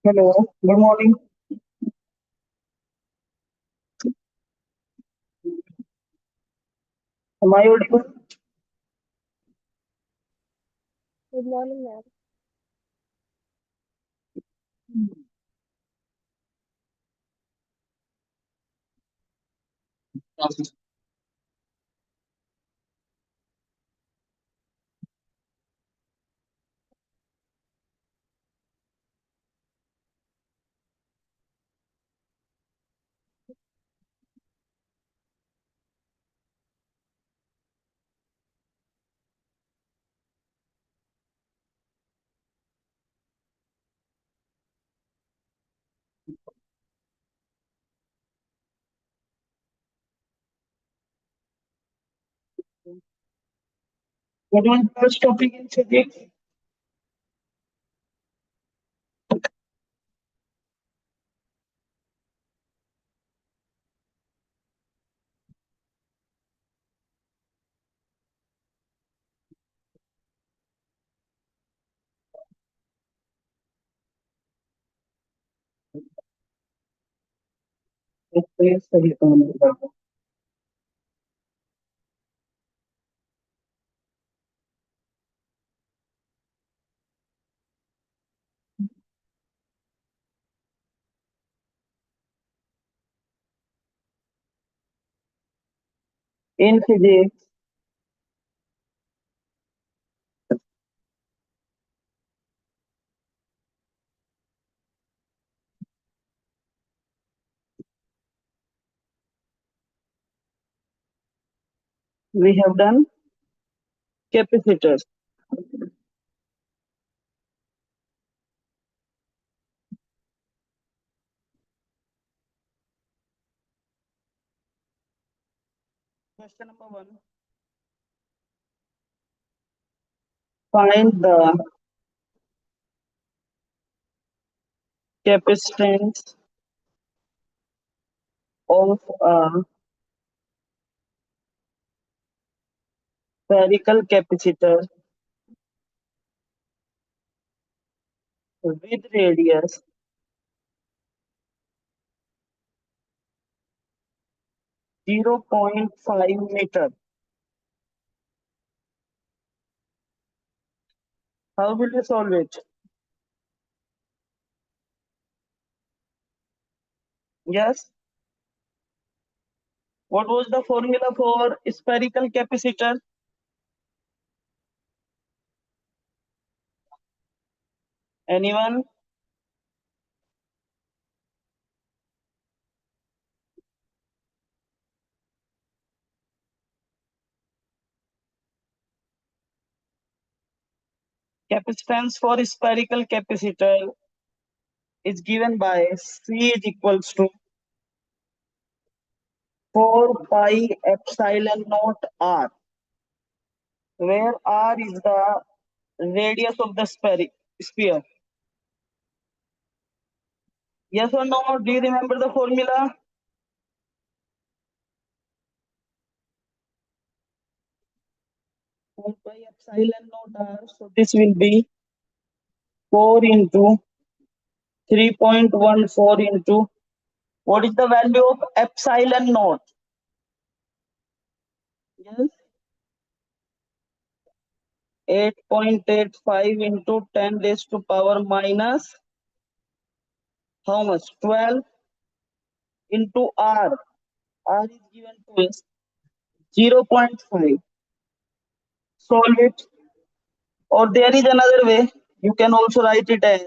Hello, good morning. Am I audible? Good morning, ma'am. What was the first topic in physics? सही काम in physics, we have done capacitors. Question number 1. Find the capacitance of a spherical capacitor with radius 0.5 meter. How will you solve it? Yes. What was the formula for spherical capacitor? Anyone? Capacitance for spherical capacitor is given by C is equals to 4 pi epsilon naught r, where r is the radius of the sphere. Yes or no? Do you remember the formula? 4 pi epsilon naught r. So this will be 4 into 3.14 into what is the value of epsilon naught? Yes. 8.85 into 10 raised to power minus how much? 12 into r. R is given to us 0.5. Solve it. Or there is another way. You can also write it as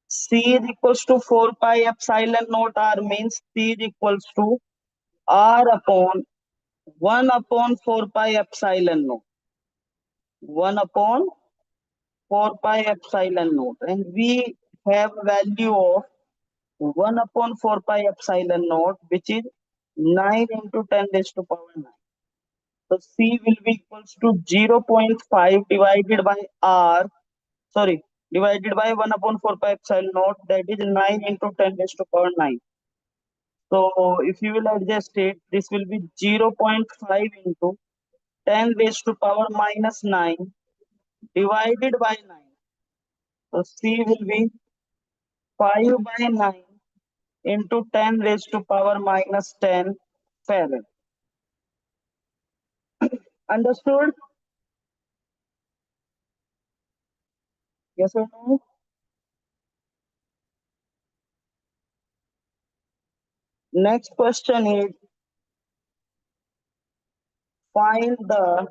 C is equals to 4 pi epsilon naught r means C is equals to r upon 1 upon 4 pi epsilon naught. 1 upon 4 pi epsilon naught. And we have value of 1 upon 4 pi epsilon naught, which is 9 into 10 raised to power 9. So C will be equals to 0.5 divided by R, sorry, divided by 1 upon 4 pi epsilon naught, that is 9 into 10 raised to power 9. So if you will adjust it, this will be 0.5 into 10 raised to power minus 9 divided by 9. So C will be 5 by 9 into 10 raised to power minus 10 farad. Understood? Yes or no? Next question is find the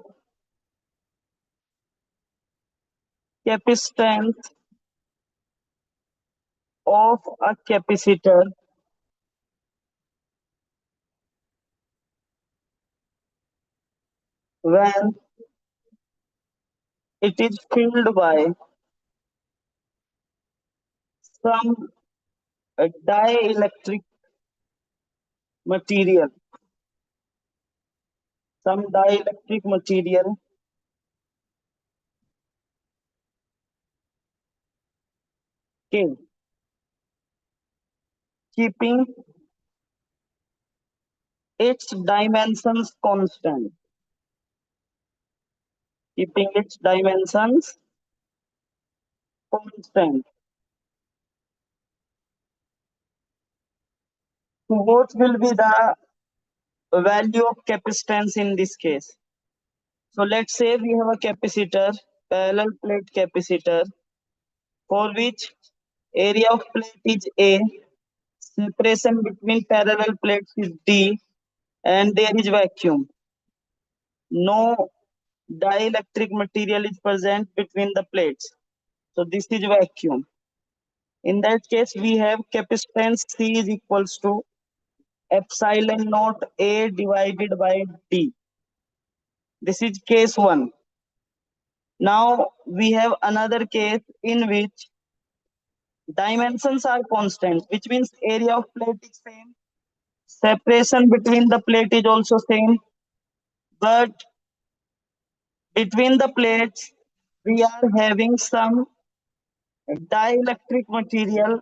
capacitance of a capacitor when it is filled by some dielectric material, some dielectric material K, keeping its dimensions constant, keeping its dimensions constant. So what will be the value of capacitance in this case? So let's say we have a capacitor, parallel plate capacitor, for which area of plate is A, separation between parallel plates is D, and there is vacuum. No dielectric material is present between the plates. So this is vacuum. In that case, we have capacitance C is equals to epsilon naught A divided by D. This is case 1. Now we have another case in which dimensions are constant, which means area of plate is same. Separation between the plate is also same. But between the plates, we are having some dielectric material,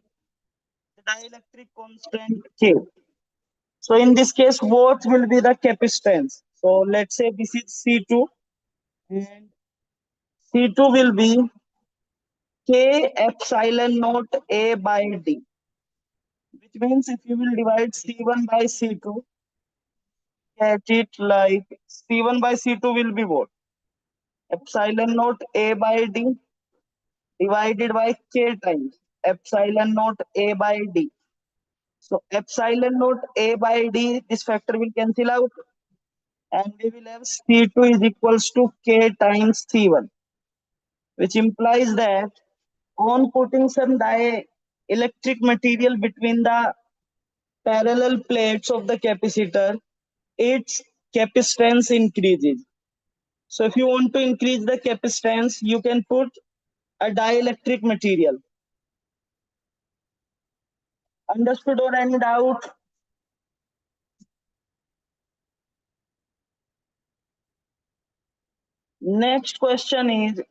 dielectric constant K. So in this case, what will be the capacitance? So let's say this is C2 and C2 will be K epsilon naught A by D, which means if you will divide C1 by C2, get it like C1 by C2 will be what? Epsilon naught A by D divided by K times epsilon naught A by D. So epsilon naught A by D, this factor will cancel out and we will have C2 is equals to K times C1, which implies that on putting some dielectric material between the parallel plates of the capacitor, its capacitance increases. So if you want to increase the capacitance, you can put a dielectric material. Understood or any doubt? Next question is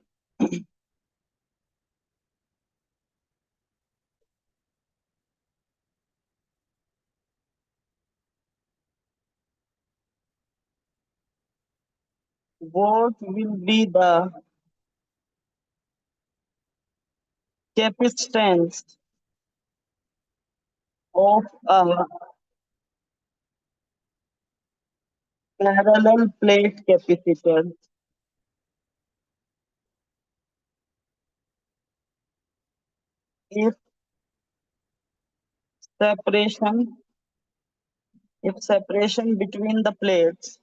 what will be the capacitance of a parallel plate capacitor if separation if separation between the plates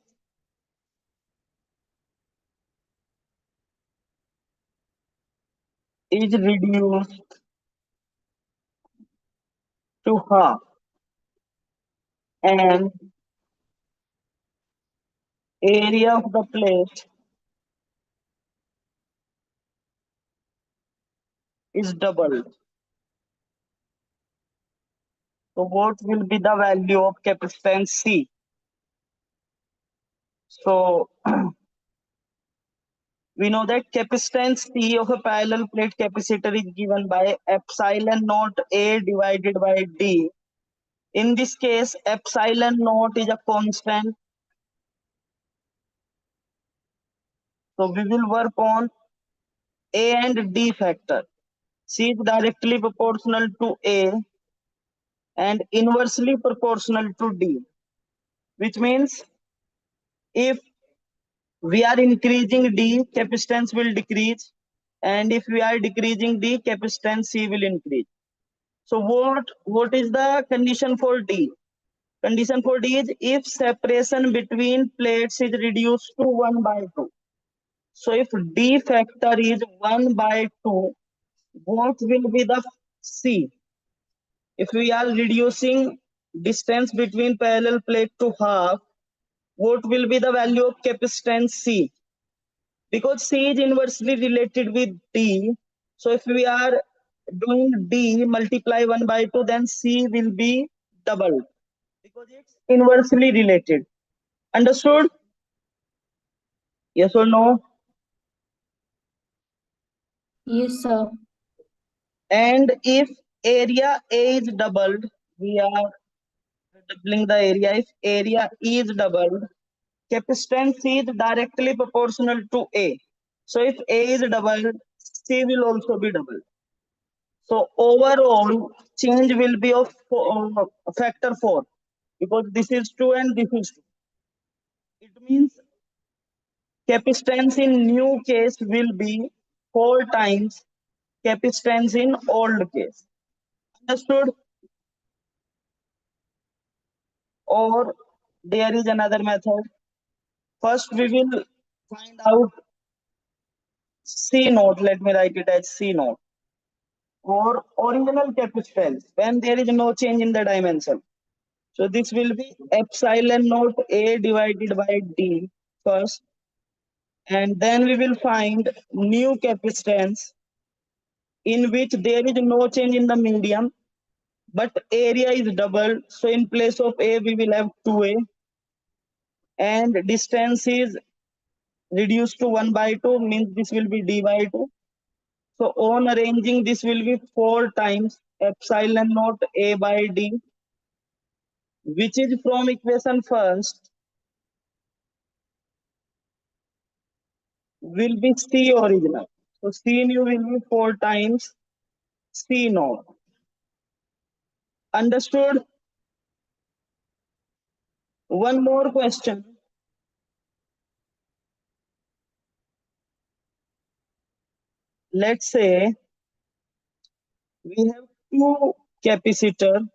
is reduced to half and area of the plate is doubled. So what will be the value of capacitance C? So we know that capacitance C of a parallel plate capacitor is given by epsilon naught A divided by D, In this case, epsilon naught is a constant. So we will work on A and D factor. C is directly proportional to A and inversely proportional to D, which means if we are increasing D, capacitance will decrease, and if we are decreasing D, capacitance C will increase. So what is the condition for D? Condition for D is if separation between plates is reduced to 1 by 2. So if D factor is 1 by 2, what will be the C? If we are reducing distance between parallel plate to half, what will be the value of capacitance C? Because C is inversely related with D. So if we are doing D multiply 1 by 2, then C will be doubled because it's inversely related. Understood? Yes or no? Yes, sir. And if area A is doubled, we are doubling the area. If area is doubled, capacitance is directly proportional to A. So if A is doubled, C will also be doubled. So overall change will be of factor 4 because this is 2 and this is 2. It means capacitance in new case will be 4 times capacitance in old case. Understood? Or there is another method. First we will find out C naught. Let me write it as C naught or original capacitance when there is no change in the dimension. So this will be epsilon naught A divided by D first, and then we will find new capacitance in which there is no change in the medium, but area is doubled. So in place of A, we will have 2A, and distance is reduced to 1 by 2, means this will be D by 2. So on arranging, this will be 4 times epsilon naught A by D, which is from equation first, will be C original. So C new will be 4 times C naught. Understood? One more question. Let's say we have two capacitor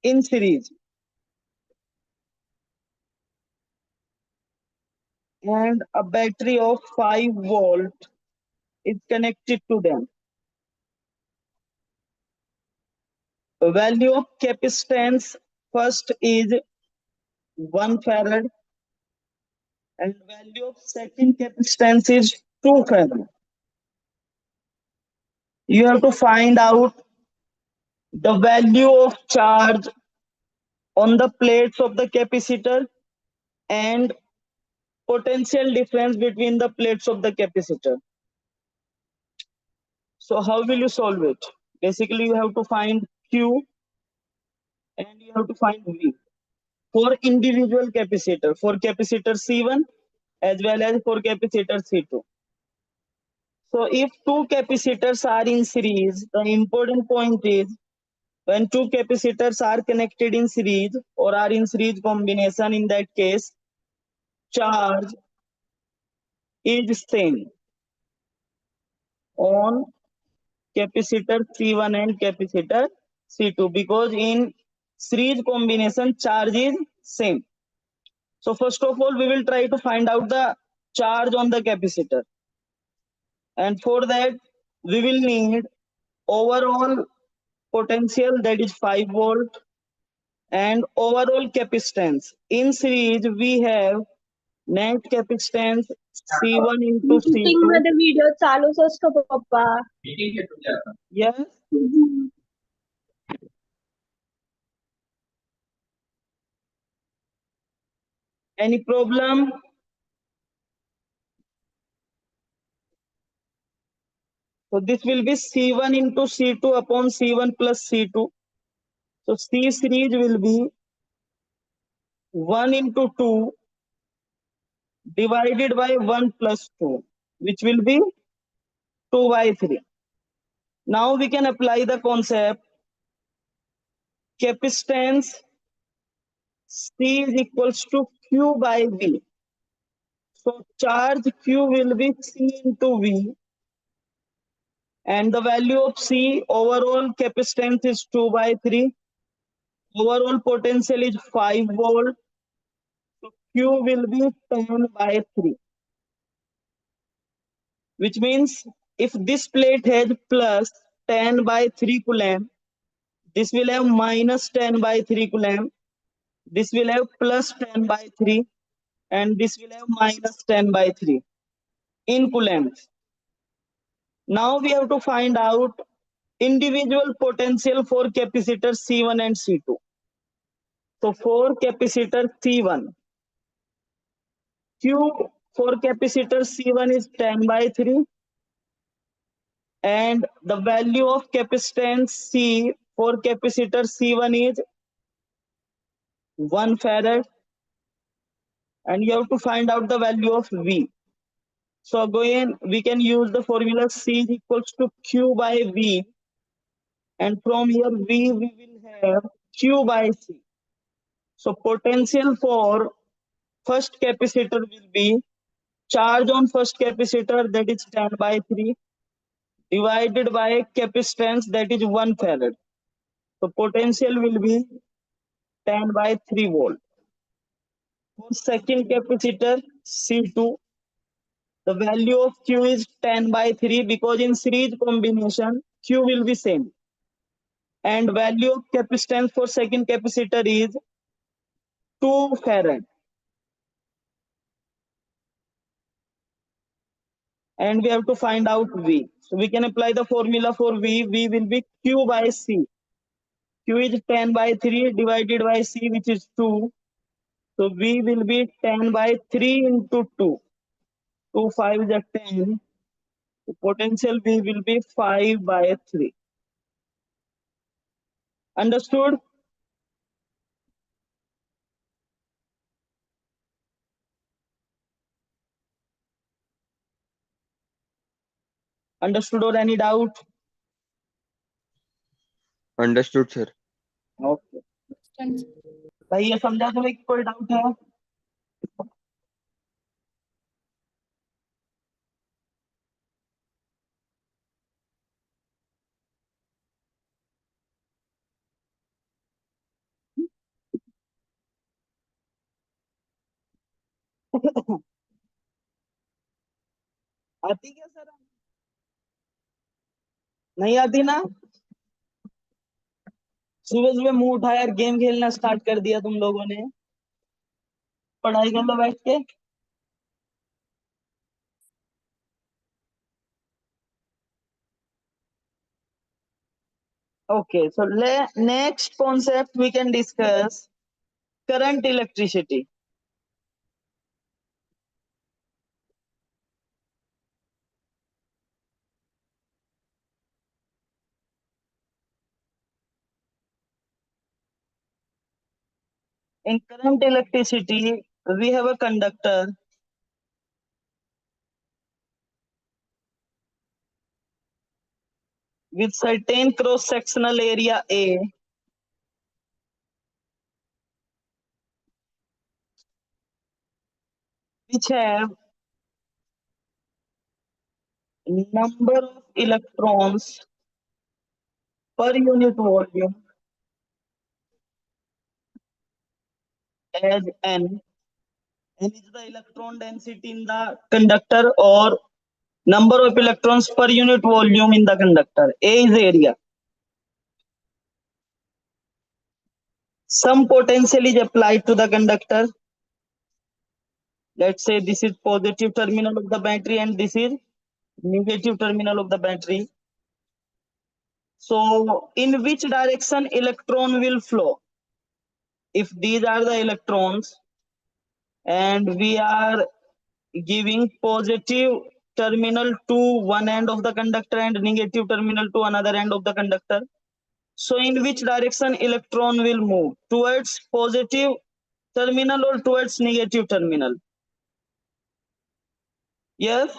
in series and a battery of 5 volt is connected to them. The value of capacitance first is 1 farad and value of second capacitance is 2 farad. You have to find out the value of charge on the plates of the capacitor and potential difference between the plates of the capacitor. So how will you solve it? Basically, you have to find Q and you have to find V for individual capacitor, for capacitor C1 as well as for capacitor C2. So if two capacitors are in series, the important point is when two capacitors are connected in series or are in series combination, in that case, charge is same on capacitor C1 and capacitor C2 because in series combination charge is same. So first of all we will try to find out the charge on the capacitor, and for that we will need overall potential, that is 5 volt, and overall capacitance. In series we have net capacitance C1 into meeting C2. मध्ये video चालूच असतो पप्पा. Yes. Any problem? So this will be C1 into C2 upon C1 plus C2. So C series will be 1 into 2 divided by 1 plus 2, which will be 2 by 3. Now we can apply the concept capacitance C is equals to Q by V. So charge Q will be C into V, and the value of C, overall capacitance is 2 by 3. Overall potential is 5 volt. So Q will be 10 by 3. Which means if this plate has plus 10 by 3 coulomb, this will have minus 10 by 3 coulomb, this will have plus 10 by 3, and this will have minus 10 by 3 in coulombs. Now we have to find out individual potential for capacitor C1 and C2. So for capacitor C1, Q for capacitor C1 is 10 by 3, and the value of capacitance C for capacitor C1 is 1 farad, and you have to find out the value of V. So again, we can use the formula C is equals to Q by V, and from here V we will have Q by C. So potential for first capacitor will be charge on first capacitor, that is 10 by 3, divided by capacitance, that is 1 farad. So potential will be 10 by 3 volt. For second capacitor C2, the value of Q is 10 by 3 because in series combination Q will be same. And value of capacitance for second capacitor is 2 farad. And we have to find out V. So we can apply the formula for V. V will be Q by C. Q is 10 by 3 divided by C, which is 2. So V will be 10 by 3 into 2. 2 5 is a 10. The potential V will be 5 by 3. Understood? Understood or any doubt? Understood sir. Okay भाई ये समझा तुम्हें कि कोई doubt है? आती क्या sir? नहीं आती ना? सुबह सुबह मुंह उठाया और गेम खेलना स्टार्ट कर दिया तुम लोगों ने. पढ़ाई कर लो बैठ के. Okay, so next concept we can discuss current electricity. In current electricity, we have a conductor with certain cross-sectional area A, which have number of electrons per unit volume as N. N is the electron density in the conductor or number of electrons per unit volume in the conductor. A is area. Some potential is applied to the conductor. Let's say this is positive terminal of the battery and this is negative terminal of the battery. So in which direction electron will flow? If these are the electrons and we are giving positive terminal to one end of the conductor and negative terminal to another end of the conductor. So in which direction electron will move? Towards positive terminal or towards negative terminal? Yes.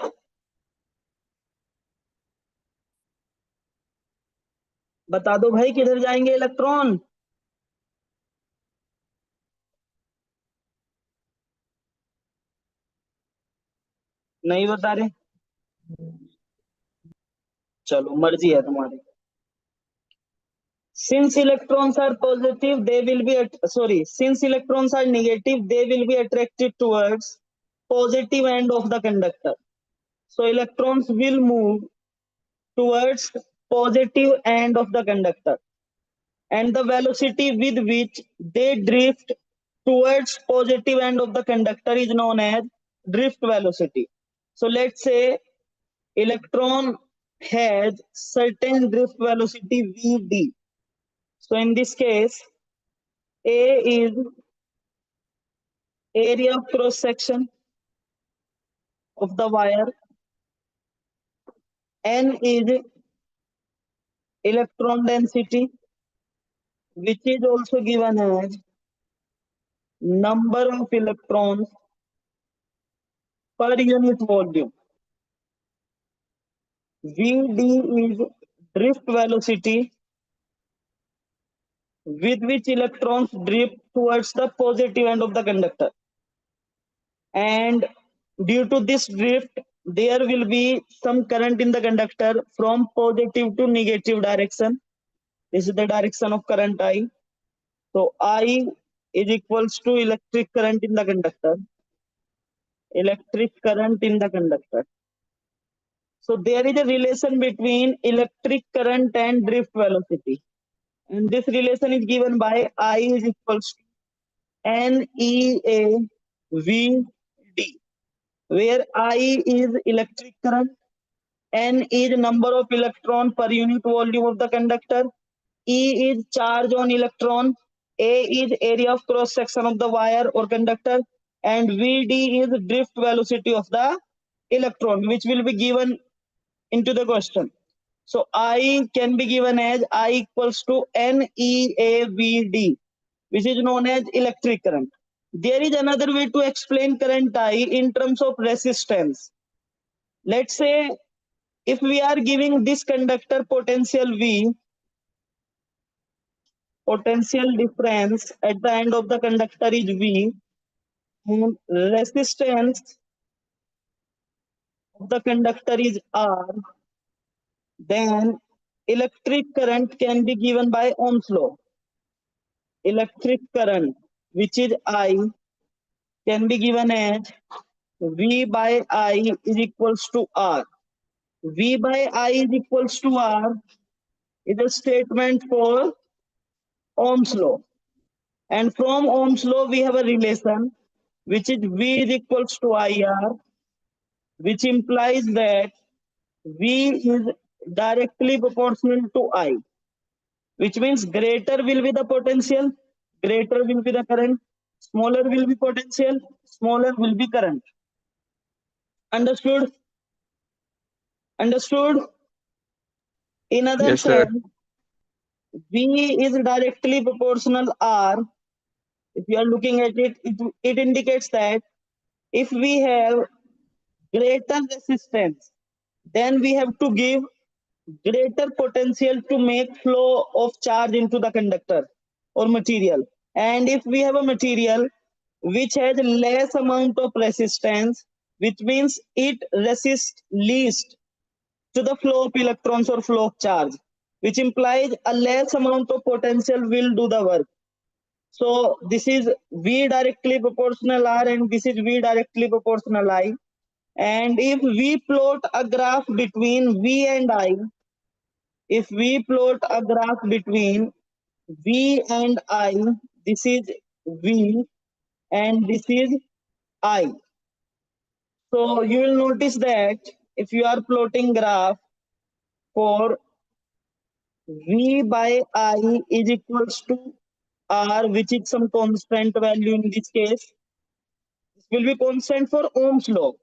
बता दो भाई किधर जाएंगे electron? नहीं बता रहे? चलो मर्जी है तुम्हारी. Since electrons are positive, they will be since electrons are negative, they will be attracted towards positive end of the conductor. So electrons will move towards positive end of the conductor, and the velocity with which they drift towards positive end of the conductor is known as drift velocity. So let's say electron has certain drift velocity vd. So in this case, A is area of cross section of the wire, N is electron density, which is also given as number of electrons per unit volume. Vd is drift velocity with which electrons drift towards the positive end of the conductor. And due to this drift, there will be some current in the conductor from positive to negative direction. This is the direction of current I. So I is equals to electric current in the conductor. Electric current in the conductor. So there is a relation between electric current and drift velocity. And this relation is given by I is equals to NEAVD, where I is electric current, N is number of electron per unit volume of the conductor, E is charge on electron, A is area of cross section of the wire or conductor, and Vd is drift velocity of the electron, which will be given into the question. So I can be given as I equals to NEAVD, which is known as electric current. There is another way to explain current I in terms of resistance. Let's say if we are giving this conductor potential V, potential difference at the end of the conductor is V, and resistance of the conductor is R, then electric current can be given by Ohm's law. Electric current, which is I, can be given as V by I is equals to R. V by I is equals to R is a statement for Ohm's law. And from Ohm's law, we have a relation which is V is equals to IR, which implies that V is directly proportional to I, which means greater will be the potential, greater will be the current, smaller will be potential, smaller will be current. Understood? Understood? In other Yes, sir. sense, V is directly proportional R. If you are looking at it, it indicates that if we have greater resistance, then we have to give greater potential to make flow of charge into the conductor or material. And if we have a material which has less amount of resistance, which means it resists least to the flow of electrons or flow of charge, which implies a less amount of potential will do the work. So this is V directly proportional R and this is V directly proportional I. And if we plot a graph between V and I, if we plot a graph between V and I, this is V and this is I. So you will notice that if you are plotting graph for V by I is equals to R, which is some constant value in this case, this will be constant for Ohm's law.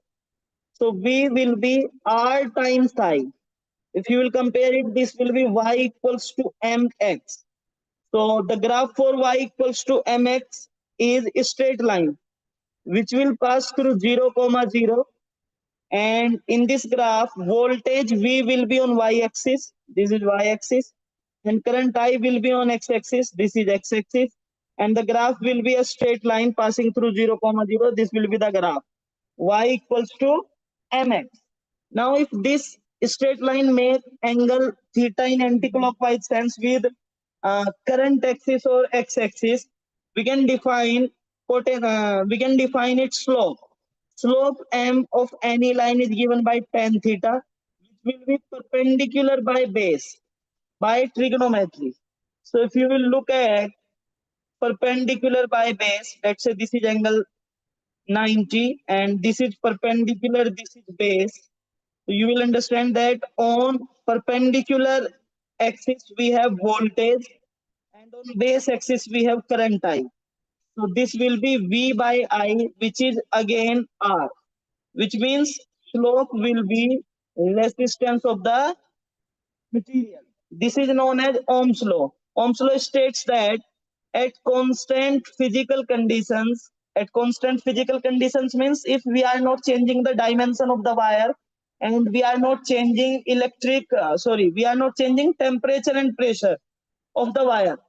So V will be R times I. If you will compare it, this will be Y equals to mx. So the graph for y equals to mx is a straight line which will pass through 0, 0. And in this graph, voltage V will be on y-axis. This is y-axis. And current I will be on x-axis. This is x-axis. And the graph will be a straight line passing through 0, 0. This will be the graph. Y equals to mx. Now, if this straight line make angle theta in anti-clockwise sense with current axis or x-axis, we can define its slope. Slope m of any line is given by tan theta, which will be perpendicular by base by trigonometry. So, if you will look at perpendicular by base, let's say this is angle 90 and this is perpendicular, this is base. So you will understand that on perpendicular axis we have voltage and on base axis we have current I. So this will be V by I, which is again R, which means slope will be resistance of the material. This is known as Ohm's law. Ohm's law states that at constant physical conditions means if we are not changing the dimension of the wire and we are not changing we are not changing temperature and pressure of the wire,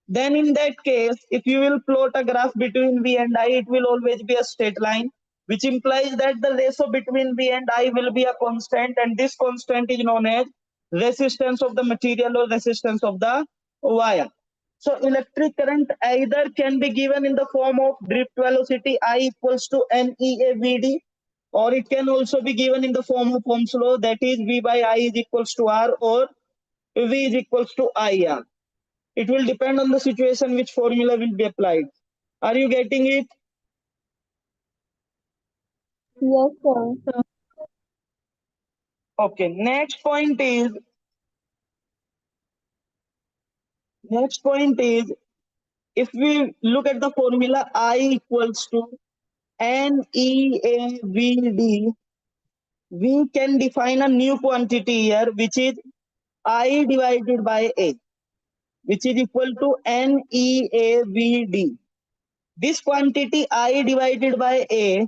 then in that case, if you will plot a graph between V and I, it will always be a straight line, which implies that the ratio between V and I will be a constant, and this constant is known as resistance of the material or resistance of the wire. So electric current either can be given in the form of drift velocity I equals to NEAVD, or it can also be given in the form of Ohm's law, that is V by I is equals to R, or V is equals to IR. It will depend on the situation which formula will be applied. Are you getting it? Yes, sir. Okay. Next point is if we look at the formula I equals to NEAVD, we can define a new quantity here, which is I divided by A, which is equal to NEAVD. This quantity I divided by A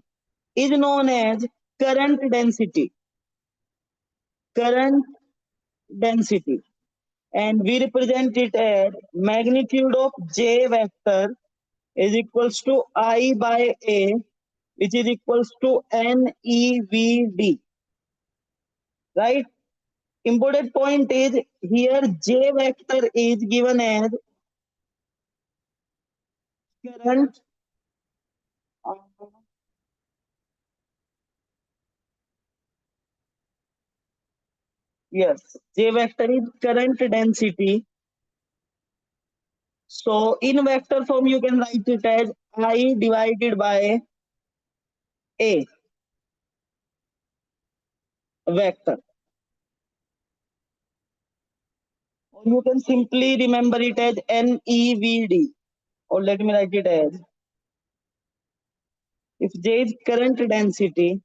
is known as current density. Current density. And we represent it as magnitude of J vector is equals to I by A, which is equals to NEVD. Right? Important point is here J vector is given as current yes, J vector is current density. So in vector form you can write it as I divided by A vector. Or you can simply remember it as NEVD. Or let me write it as, if J is current density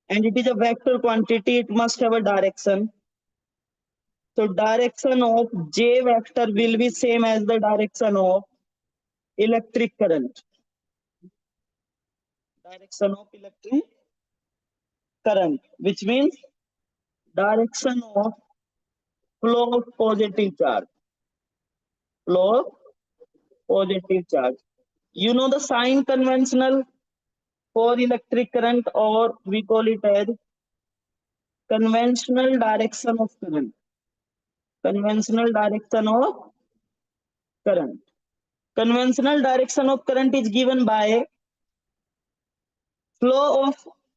and it is a vector quantity, it must have a direction. So direction of J vector will be same as the direction of electric current. Direction of electric current, which means direction of flow of positive charge. Flow of positive charge. You know the sign conventional for electric current, or we call it as conventional direction of current. Conventional direction of current. Conventional direction of current is given by flow of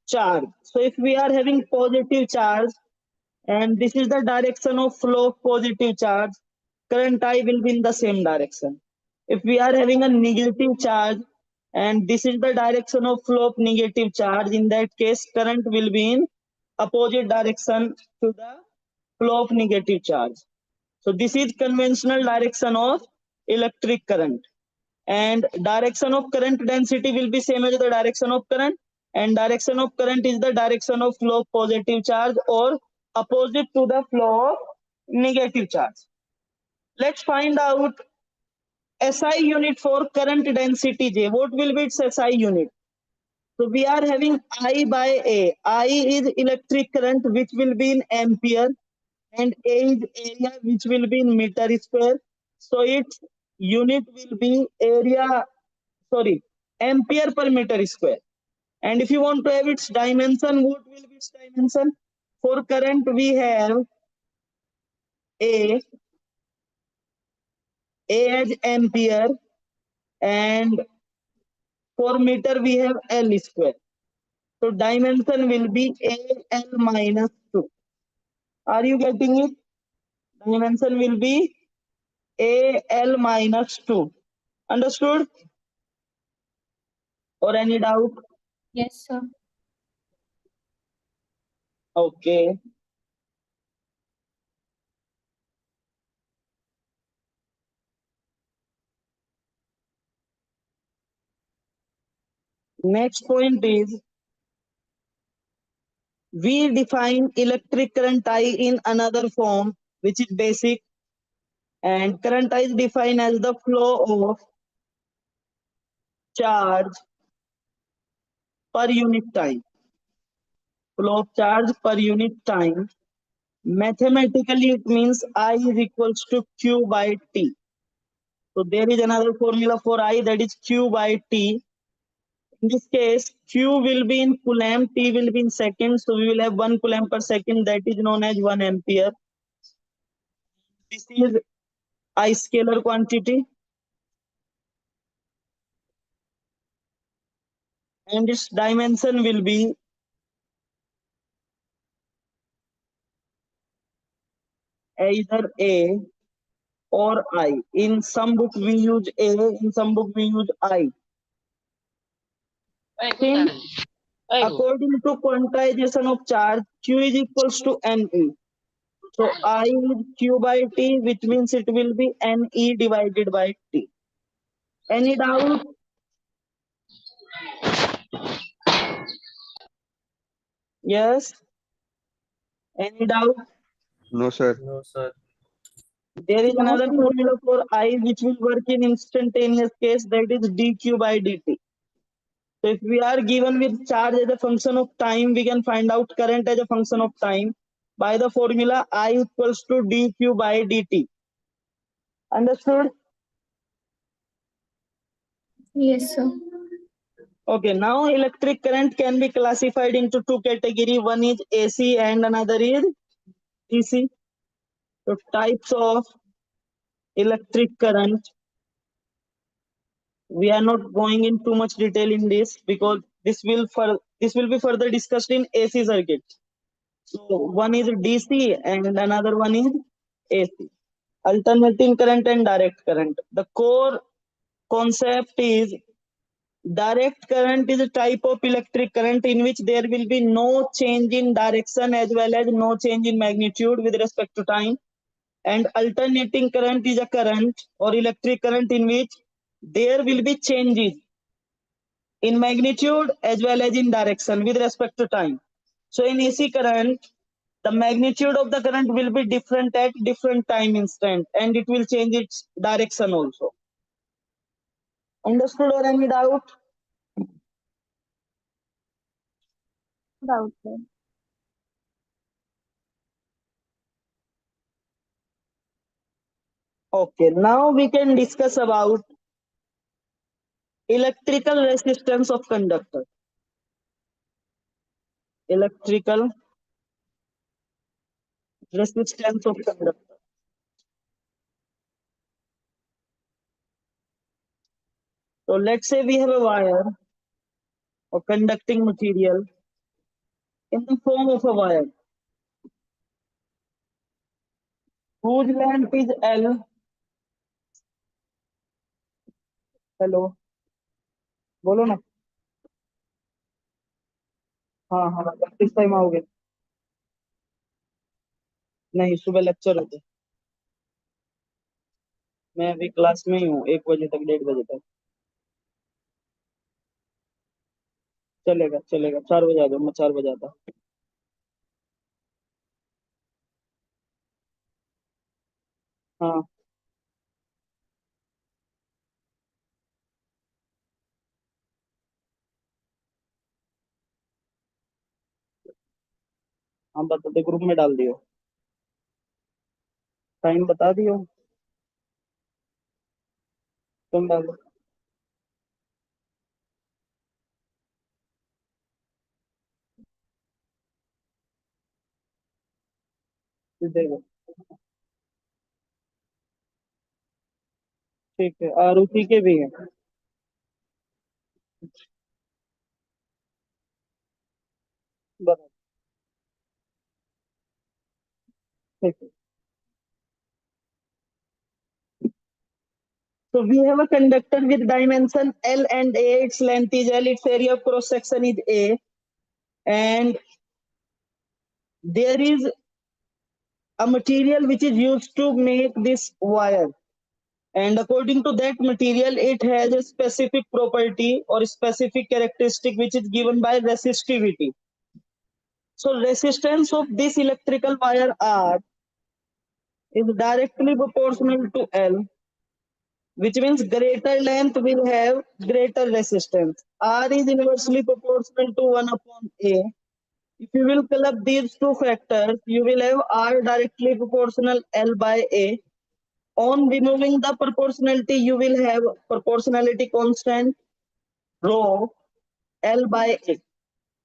charge. So if we are having positive charge and this is the direction of flow of positive charge, current I will be in the same direction. If we are having a negative charge and this is the direction of flow of negative charge, in that case current will be in opposite direction to the flow of negative charge. So this is conventional direction of electric current, and direction of current density will be same as the direction of current, and direction of current is the direction of flow of positive charge or opposite to the flow of negative charge. Let's find out SI unit for current density J. What will be its SI unit? So we are having I by A. I is electric current which will be in ampere and A is area which will be in meter square. So its unit will be ampere per meter square. And if you want to have its dimension, what will be its dimension? For current we have A, A as ampere, and for meter we have L square. So dimension will be AL minus 2. Are you getting it? Dimension will be AL minus 2. Understood? Or any doubt? Yes, sir. Okay. Next point is we define electric current I in another form, which is basic. And current I is defined as the flow of charge per unit time. Flow of charge per unit time. Mathematically, it means I is equals to Q by T. So there is another formula for I, that is Q by T. In this case, Q will be in coulomb, T will be in seconds. So we will have 1 coulomb per second, that is known as 1 ampere. This is I scalar quantity. And its dimension will be either A or I. In some book we use A, in some book we use I. Since according to quantization of charge, Q is equals to NE. So I is Q by T, which means it will be NE divided by T. Any doubt? Yes? Any doubt? No, sir. No, sir. There is No, another sir. formula for I which will work in instantaneous case, that is dq by dt. So if we are given with charge as a function of time, we can find out current as a function of time by the formula I equals to dq by dt. Understood? Yes, sir. Okay, now electric current can be classified into two categories. One is AC and another is DC. So types of electric current. We are not going in too much detail in this because this will be further discussed in AC circuit. So one is DC and another one is AC. Alternating current and direct current. The core concept is direct current is a type of electric current in which there will be no change in direction as well as no change in magnitude with respect to time. And alternating current is a current or electric current in which there will be changes in magnitude as well as in direction with respect to time. So in AC current, the magnitude of the current will be different at different time instant and it will change its direction also. Understood or any doubt? Doubt, sir. Okay, now we can discuss about electrical resistance of conductor. Electrical resistance of conductor. So let's say we have a wire or conducting material in the form of a wire whose length is L. Hello बोलो ना हाँ हाँ किस time आओगे नहीं सुबह lecture होते मैं अभी क्लास में ही हूँ 1 बजे तक 1:30 बजे तक चलेगा चलेगा, 4 बजा दो, मैं 4 बजाता। हाँ हाँ, बता दे, ग्रुप में डाल दियो। टाइम बता दियो, तुम डाल दो। देखो, ठीक है, आरुषि के भी है। बता। ठीक है। So we have a conductor with dimension L and A. Its length is L. Its area of cross section is A, and there is a material which is used to make this wire. And according to that material, it has a specific property or specific characteristic which is given by resistivity. So resistance of this electrical wire R is directly proportional to L, which means greater length will have greater resistance. R is inversely proportional to 1 upon A. If you will club these two factors, you will have R directly proportional L by A. On removing the proportionality, you will have proportionality constant rho L by A.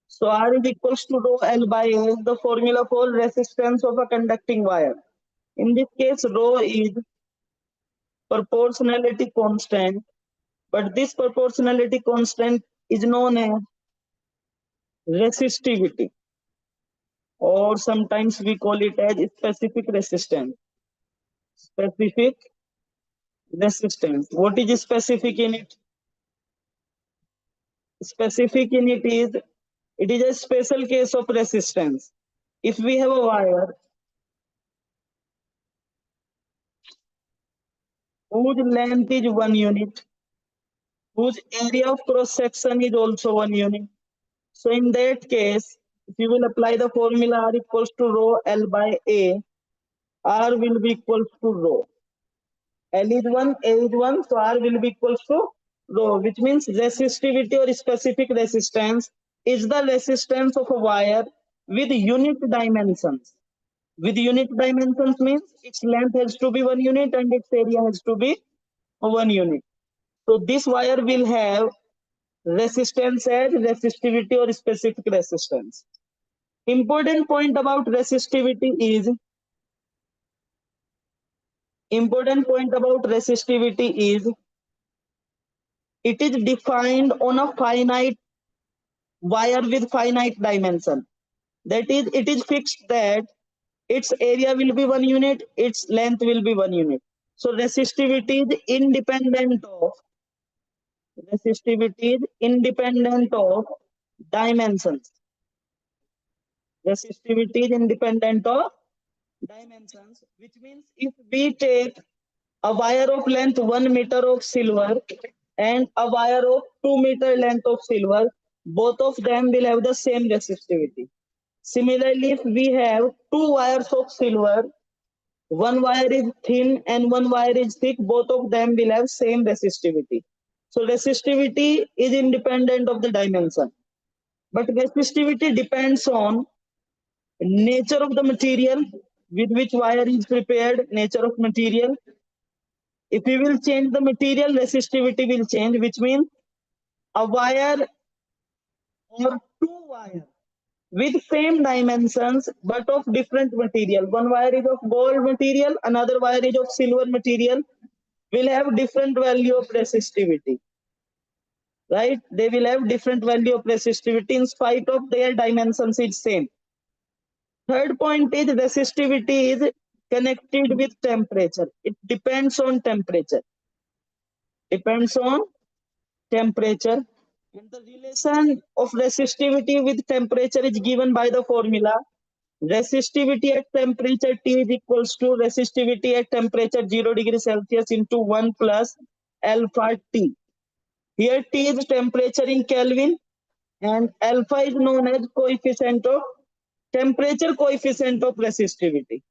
So R is equals to rho L by A is the formula for resistance of a conducting wire. In this case, rho is proportionality constant, but this proportionality constant is known as resistivity, or sometimes we call it as specific resistance. Specific resistance. What is specific in it? Specific in it is a special case of resistance. If we have a wire whose length is 1 unit, whose area of cross section is also 1 unit. So in that case, if you will apply the formula R equals to rho L by A, R will be equals to rho. L is 1, A is 1, so R will be equals to rho, which means resistivity or specific resistance is the resistance of a wire with unit dimensions. With unit dimensions means its length has to be 1 unit and its area has to be 1 unit. So this wire will have resistance as resistivity or specific resistance. Important point about resistivity is it is defined on a finite wire with finite dimension. That is, it is fixed that its area will be 1 unit, its length will be 1 unit. So resistivity is independent of dimensions. Resistivity is independent of dimensions, which means if we take a wire of length 1 meter of silver and a wire of 2 meter length of silver, both of them will have the same resistivity. Similarly, if we have two wires of silver, one wire is thin and one wire is thick, both of them will have same resistivity. So resistivity is independent of the dimension. But resistivity depends on nature of the material with which wire is prepared, nature of material. If we will change the material, resistivity will change, which means a wire or two wires with same dimensions but of different material. One wire is of gold material, another wire is of silver material, will have different value of resistivity. Right? They will have different value of resistivity in spite of their dimensions is same. Third point is resistivity is connected with temperature. It depends on temperature. Depends on temperature. And the relation of resistivity with temperature is given by the formula. Resistivity at temperature T is equals to resistivity at temperature 0 degrees Celsius into 1 plus alpha T. Here T is temperature in Kelvin and alpha is known as coefficient of temperature coefficient of resistivity.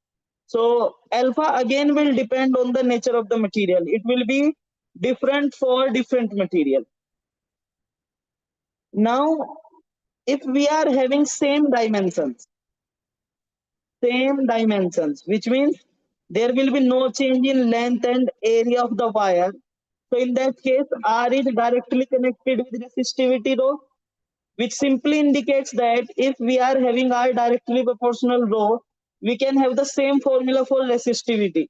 So alpha again will depend on the nature of the material. It will be different for different material. Now, if we are having same dimensions, which means there will be no change in length and area of the wire. So in that case, R is directly connected with resistivity rho, which simply indicates that if we are having R directly proportional rho, we can have the same formula for resistivity.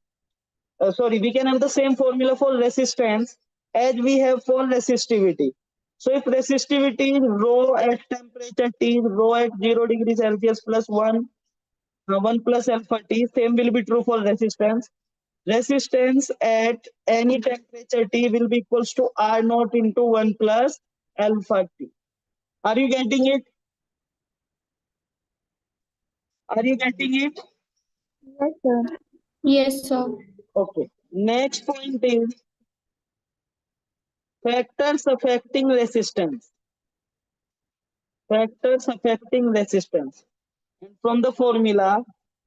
We can have the same formula for resistance as we have for resistivity. So if resistivity is rho at temperature T is rho at 0 degrees Celsius plus 1 plus alpha T, same will be true for resistance. Resistance at any temperature T will be equals to R naught into 1 plus alpha T. Are you getting it? Are you getting it? Yes, sir. Yes, sir. Okay. Next point is factors affecting resistance. Factors affecting resistance. And from the formula,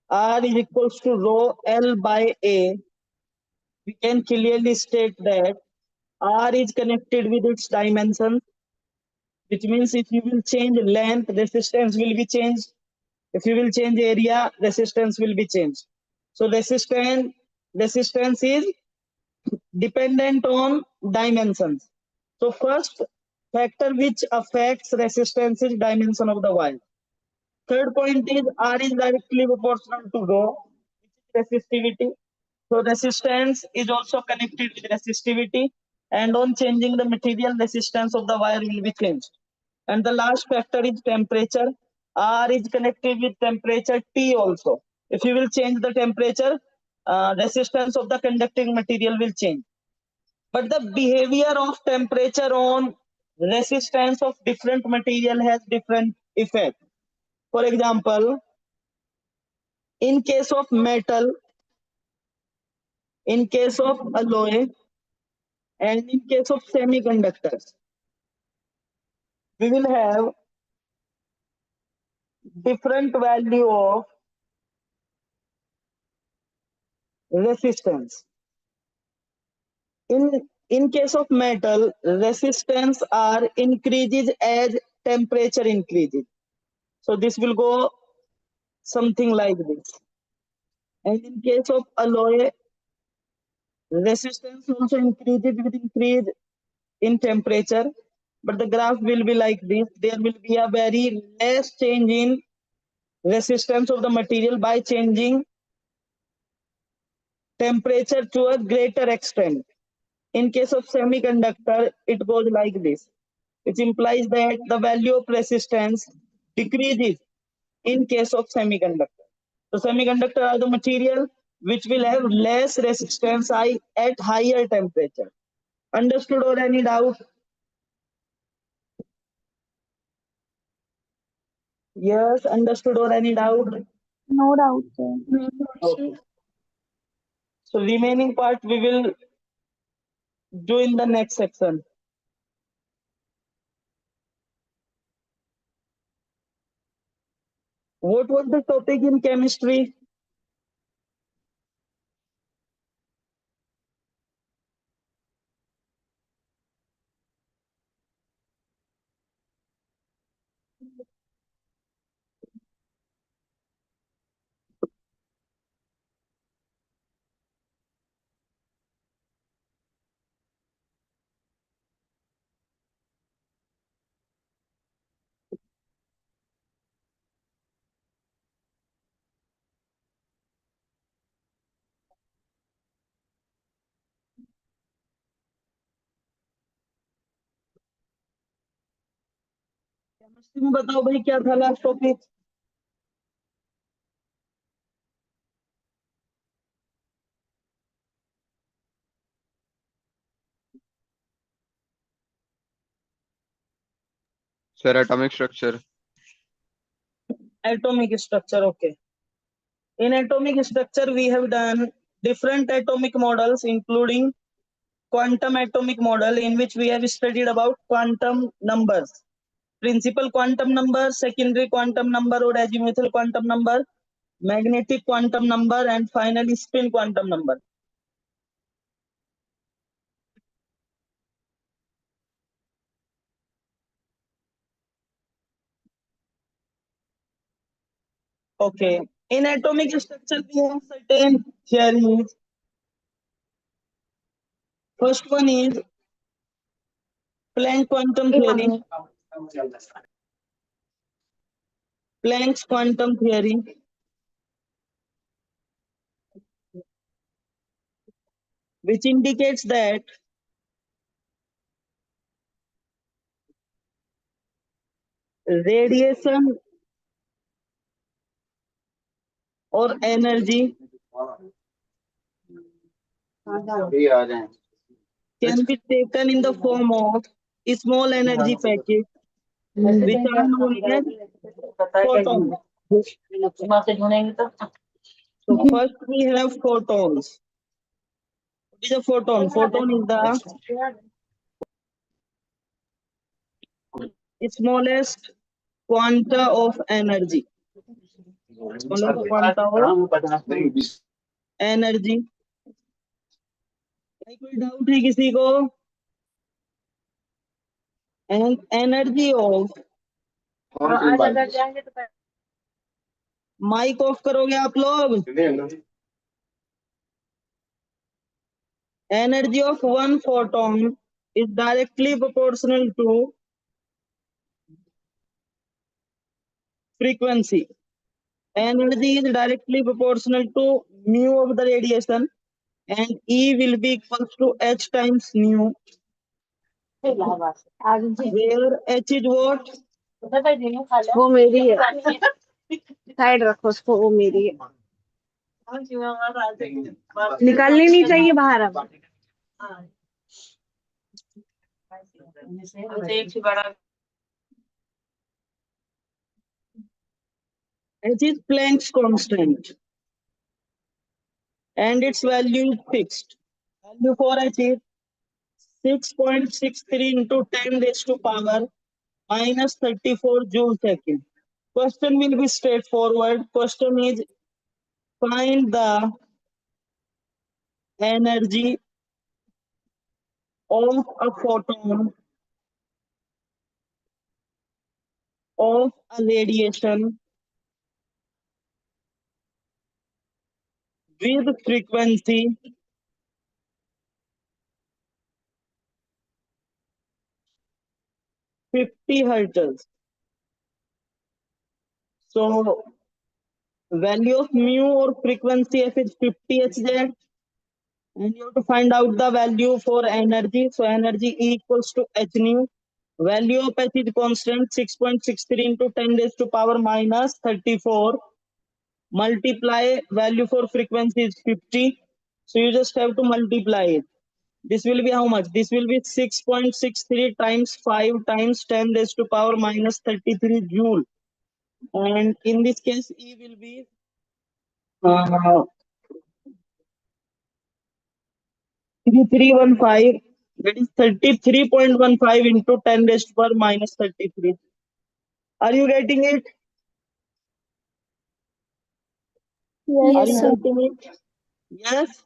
R is equals to rho L by A, we can clearly state that R is connected with its dimension, which means if you will change length, resistance will be changed. If you will change area, resistance will be changed. So resistance is dependent on dimensions. So first factor which affects resistance is dimension of the wire. Third point is R is directly proportional to rho, which is resistivity. So resistance is also connected with resistivity, and on changing the material, resistance of the wire will be changed. And the last factor is temperature. R is connected with temperature T also. If you will change the temperature, resistance of the conducting material will change. But the behavior of temperature on resistance of different material has different effect. For example, in case of metal, in case of alloy, and in case of semiconductors, we will have different value of resistance. In case of metal, resistance are increases as temperature increases. So this will go something like this. And in case of alloy, resistance also increases with increase in temperature, but the graph will be like this. There will be a very less change in resistance of the material by changing temperature to a greater extent. In case of semiconductor, it goes like this, which implies that the value of resistance decreases in case of semiconductor. So semiconductor are the material which will have less resistance at higher temperature. Understood or any doubt? Yes, understood or any doubt? No doubt, sir. Okay. So remaining part we will do in the next section. What was the topic in chemistry? Chemistry में बताओ भाई क्या था last topic? Sir, atomic structure. Atomic structure. Okay. In atomic structure, we have done different atomic models, including quantum atomic model, in which we have studied about quantum numbers. principal quantum number, secondary quantum number or azimuthal quantum number, magnetic quantum number, and finally spin quantum number. Okay. In atomic structure, we have certain theories. First one is Planck quantum theory. Planck's quantum theory, which indicates that radiation or energy can be taken in the form of small energy packets, which are known as photons. So first we have photons. What is a photon? Photon is the smallest quanta of energy. Smallest quanta of energy. कोई doubt है किसी को? And energy of mic off करोगे आप लोग? Energy of one photon is directly proportional to frequency. Energy is directly proportional to mu of the radiation, and E will be equal to H times nu, where H is what? वो मेरी है side रखो उसको वो मेरी है निकालनी नहीं चाहिए बाहर अब H is Planck's constant, and its value is fixed. Value for H is 6.63 into 10 raised to power minus 34 joule second. Question will be straightforward. Question is find the energy of a photon of a radiation with frequency 50 hertz. So value of mu or frequency f is 50 hz, and you have to find out the value for energy. So energy E equals to h nu. Value of h is constant 6.63 into 10 raised to power minus 34. Multiply value for frequency is 50. So you just have to multiply it. This will be how much? This will be 6.63 times 5 times 10 raised to power minus 33 joule. And in this case, E will be 3315. That is 33.15 into 10 raised to power minus 33. Are you getting it? Are Yes, you sir. getting it? Yes.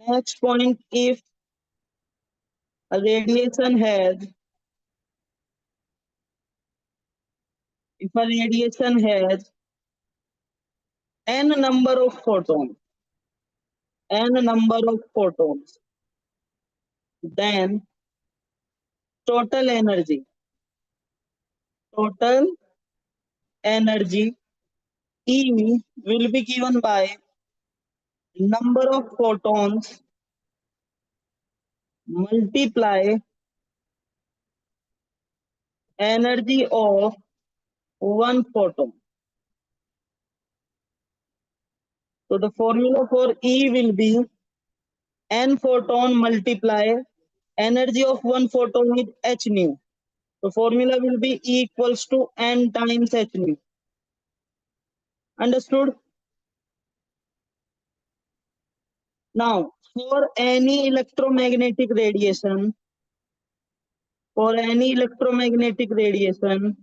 Next point, if a radiation has n number of photons, then total energy E will be given by number of photons multiply energy of one photon. So the formula for E will be n photon multiply energy of one photon is h nu. The formula will be E equals to n times h nu. Understood? Now, for any electromagnetic radiation, For any electromagnetic radiation,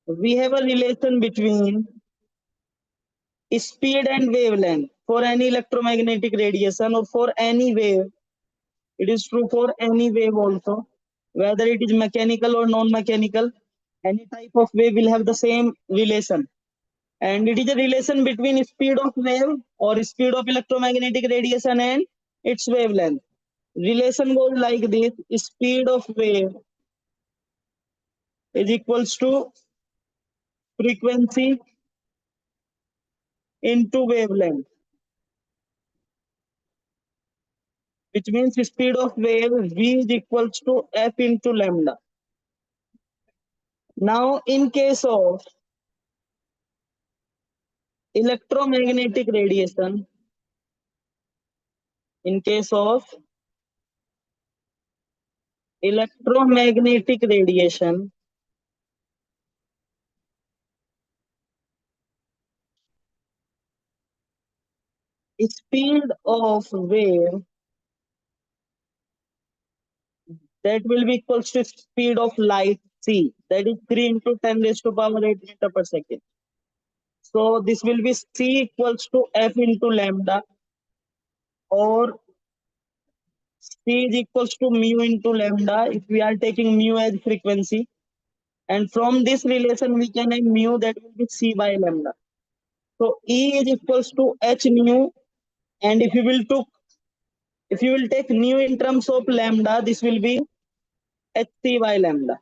we have a relation between speed and wavelength. For any electromagnetic radiation or for any wave, it is true for any wave also, whether it is mechanical or non-mechanical, any type of wave will have the same relation. And it is a relation between speed of wave or speed of electromagnetic radiation and its wavelength. Relation goes like this: speed of wave is equals to frequency into wavelength, which means speed of wave v is equals to f into lambda. Now, in case of electromagnetic radiation, in case of electromagnetic radiation, speed of wave that will be equals to speed of light c, that is 3 into 10 raised to power 8 meter per second. So this will be c equals to f into lambda, or c is equals to mu into lambda if we are taking mu as frequency. And from this relation we can have mu, that will be c by lambda. So E is equals to h nu, and if you will take nu in terms of lambda, this will be hc by lambda.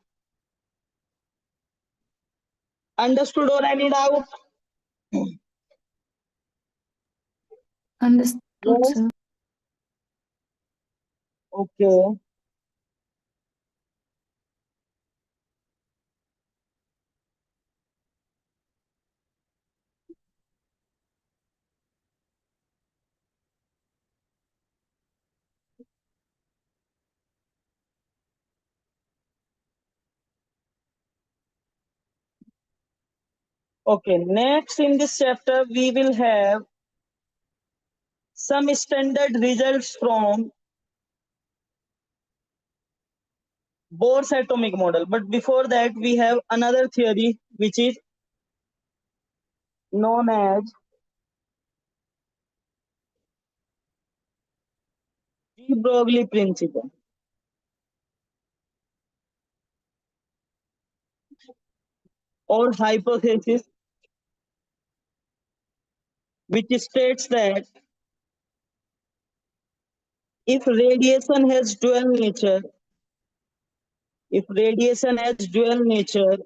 Understood or any doubt? Understood, Yes. sir. Okay. Okay. Next in this chapter, we will have some standard results from Bohr's atomic model. But before that, we have another theory which is known as de Broglie principle, or hypothesis, which states that if radiation has dual nature, if radiation has dual nature,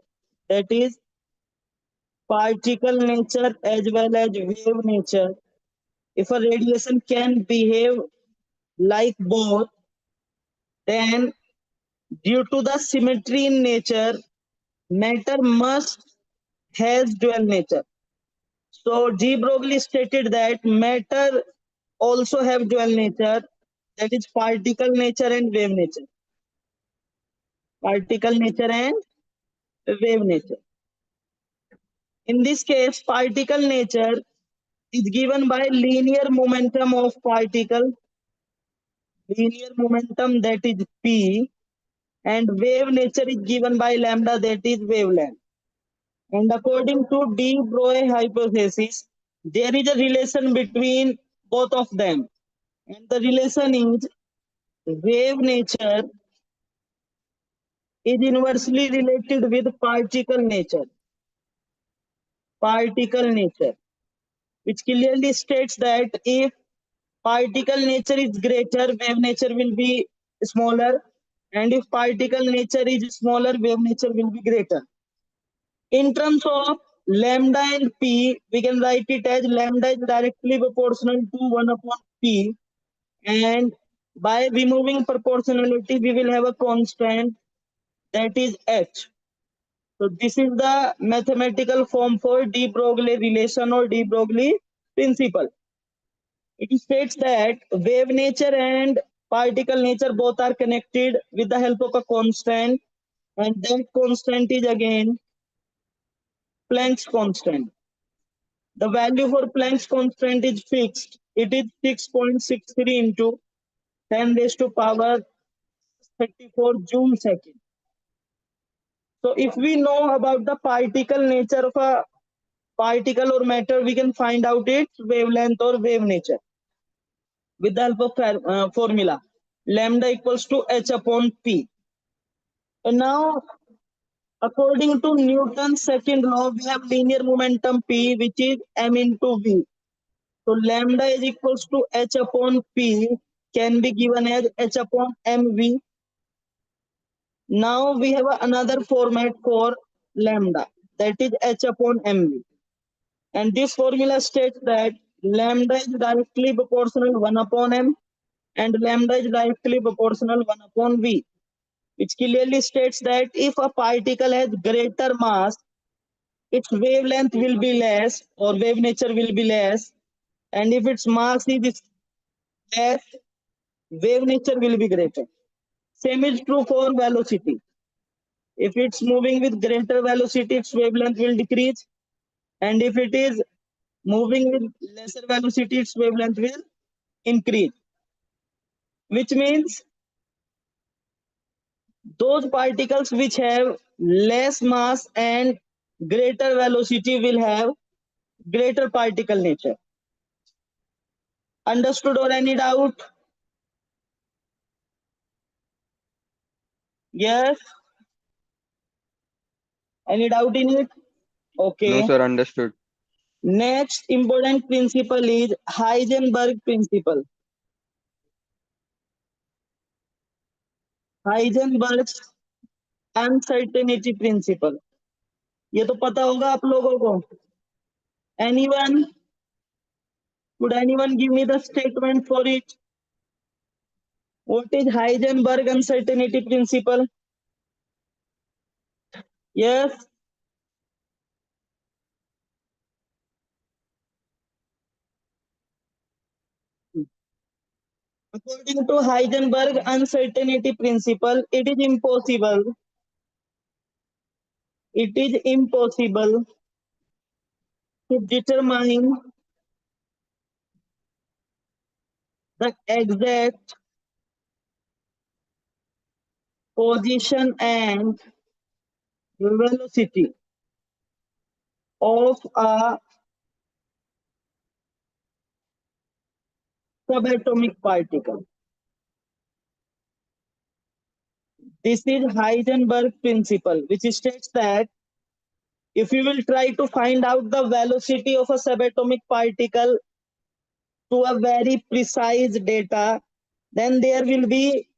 that is particle nature as well as wave nature, if a radiation can behave like both, then due to the symmetry in nature, matter must has dual nature. So de Broglie stated that matter also have dual nature, that is particle nature and wave nature. Particle nature and wave nature. In this case, particle nature is given by linear momentum of particle, linear momentum, that is p, and wave nature is given by lambda, that is wavelength. And according to de Broglie hypothesis, there is a relation between both of them, and the relation is wave nature is inversely related with particle nature. Particle nature, which clearly states that if particle nature is greater, wave nature will be smaller, and if particle nature is smaller, wave nature will be greater. In terms of lambda and p, we can write it as lambda is directly proportional to 1 upon p, and by removing proportionality, we will have a constant, that is h. So this is the mathematical form for de Broglie relation or de Broglie principle. It states that wave nature and particle nature both are connected with the help of a constant, and that constant is again Planck's constant. The value for Planck's constant is fixed. It is 6.63 into 10 raised to power 34 joule second. So if we know about the particle nature of a particle or matter, we can find out its wavelength or wave nature with the help of formula lambda equals to h upon p. And now, according to Newton's second law, we have linear momentum p, which is m into v. So lambda is equals to h upon p can be given as h upon mv. Now we have another format for lambda, that is h upon mv. And this formula states that lambda is directly proportional 1 upon m and lambda is directly proportional 1 upon v, which clearly states that if a particle has greater mass, its wavelength will be less or wave nature will be less, and if its mass is less, wave nature will be greater. Same is true for velocity. If it's moving with greater velocity, its wavelength will decrease, and if it is moving with lesser velocity, its wavelength will increase, which means those particles which have less mass and greater velocity will have greater particle nature. Understood or any doubt? Yes? Any doubt in it? No, Okay. sir, understood. Next important principle is Heisenberg principle. Heisenberg's uncertainty principle. ये तो पता होगा आप लोगों को. Anyone? Could anyone give me the statement for it? What is Heisenberg uncertainty principle? Yes? According to Heisenberg uncertainty principle, it is impossible to determine the exact position and velocity of a subatomic particle. This is Heisenberg principle, which states that if you will try to find out the velocity of a subatomic particle to a very precise data, then there will be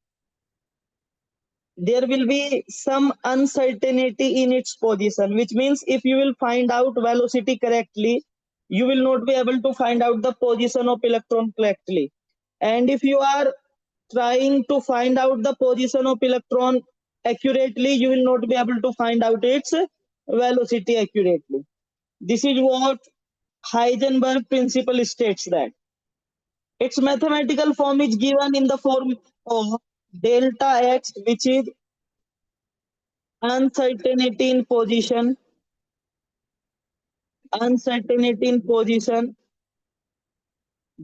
some uncertainty in its position, which means if you will find out velocity correctly, you will not be able to find out the position of electron correctly. And if you are trying to find out the position of electron accurately, you will not be able to find out its velocity accurately. This is what Heisenberg principle states that. Its mathematical form is given in the form of delta x, which is uncertainty in position,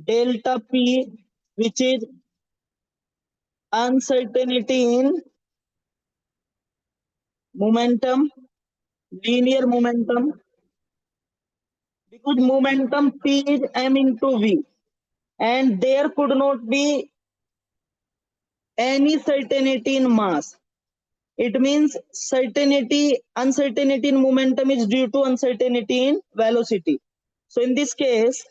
delta p, which is uncertainty in momentum, linear momentum, because momentum p is m into v, and there could not be any certainty in mass. It means uncertainty in momentum is due to uncertainty in velocity. So in this case,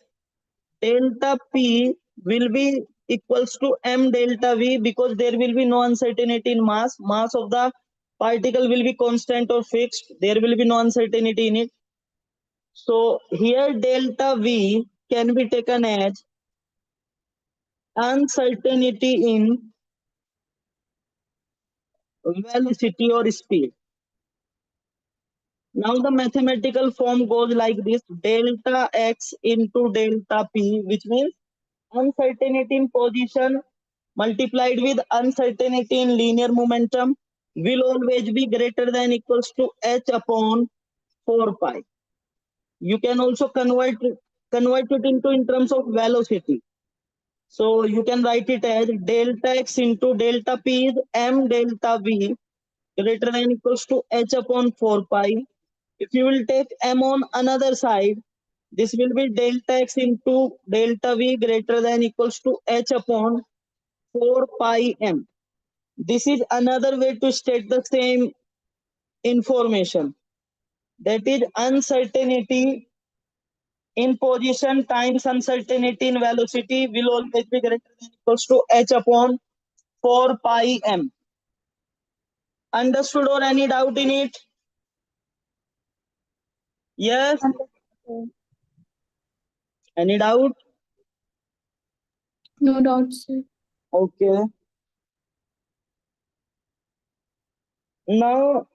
delta P will be equals to m delta V, because there will be no uncertainty in mass. Mass of the particle will be constant or fixed. There will be no uncertainty in it. So here delta V can be taken as uncertainty in velocity or speed. Now the mathematical form goes like this: delta x into delta p, which means uncertainty in position multiplied with uncertainty in linear momentum will always be greater than equals to h upon 4 pi. You can also convert it into in terms of velocity. So you can write it as delta x into delta p is m delta v greater than equals to h upon 4 pi. If you will take m on another side, this will be delta x into delta v greater than equals to h upon 4 pi m. This is another way to state the same information. That is uncertainty in position times uncertainty in velocity will always be greater than equals to h upon 4 pi m. Understood or any doubt in it? Yes? Understood. Any doubt? No doubt, sir. Okay. Now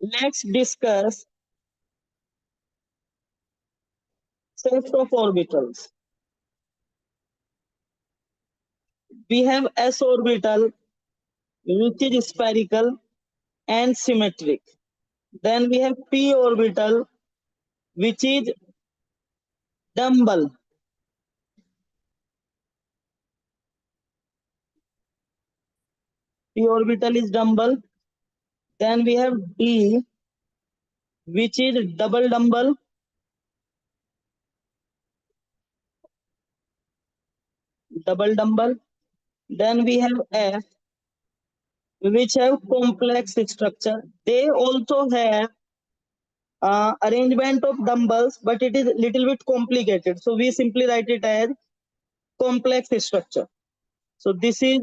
let's discuss sets of orbitals. We have s orbital which is spherical and symmetric. Then we have p orbital which is dumbbell. P orbital is dumbbell. Then we have d which is double dumbbell. Double dumbbell. Then we have f which have complex structure. They also have arrangement of dumbbells, but it is little bit complicated. So we simply write it as complex structure. So this is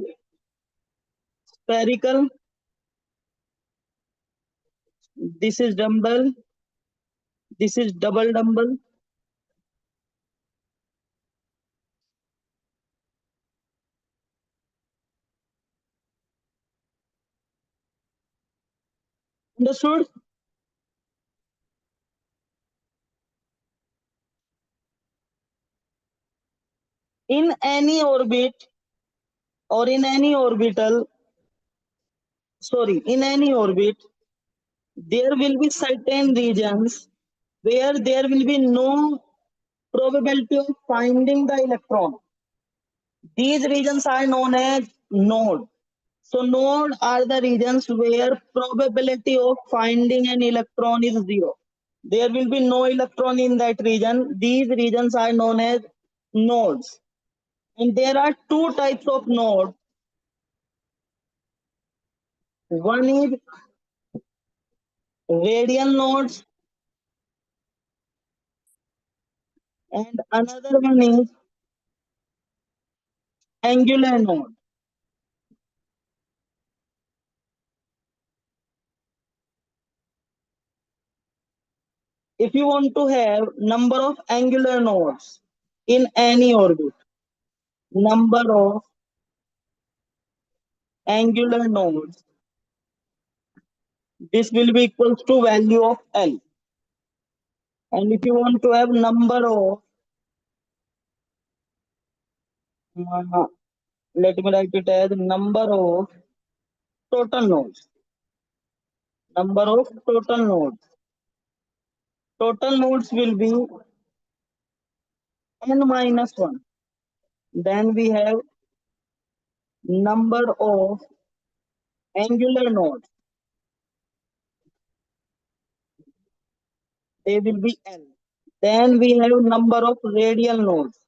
spherical, this is dumbbell, this is double dumbbell. Understood? In any orbit or in any orbital, in any orbit, there will be certain regions where there will be no probability of finding the electron. These regions are known as node. So node are the regions where probability of finding an electron is zero. There will be no electron in that region. These regions are known as nodes. And there are two types of nodes. One is radial nodes and another one is angular node. If you want to have number of angular nodes in any orbit, number of angular nodes, this will be equals to value of L. And if you want to have number of, let me write it as number of total nodes. Number of total nodes. Total nodes will be n minus 1. Then we have number of angular nodes. They will be n. Then we have number of radial nodes.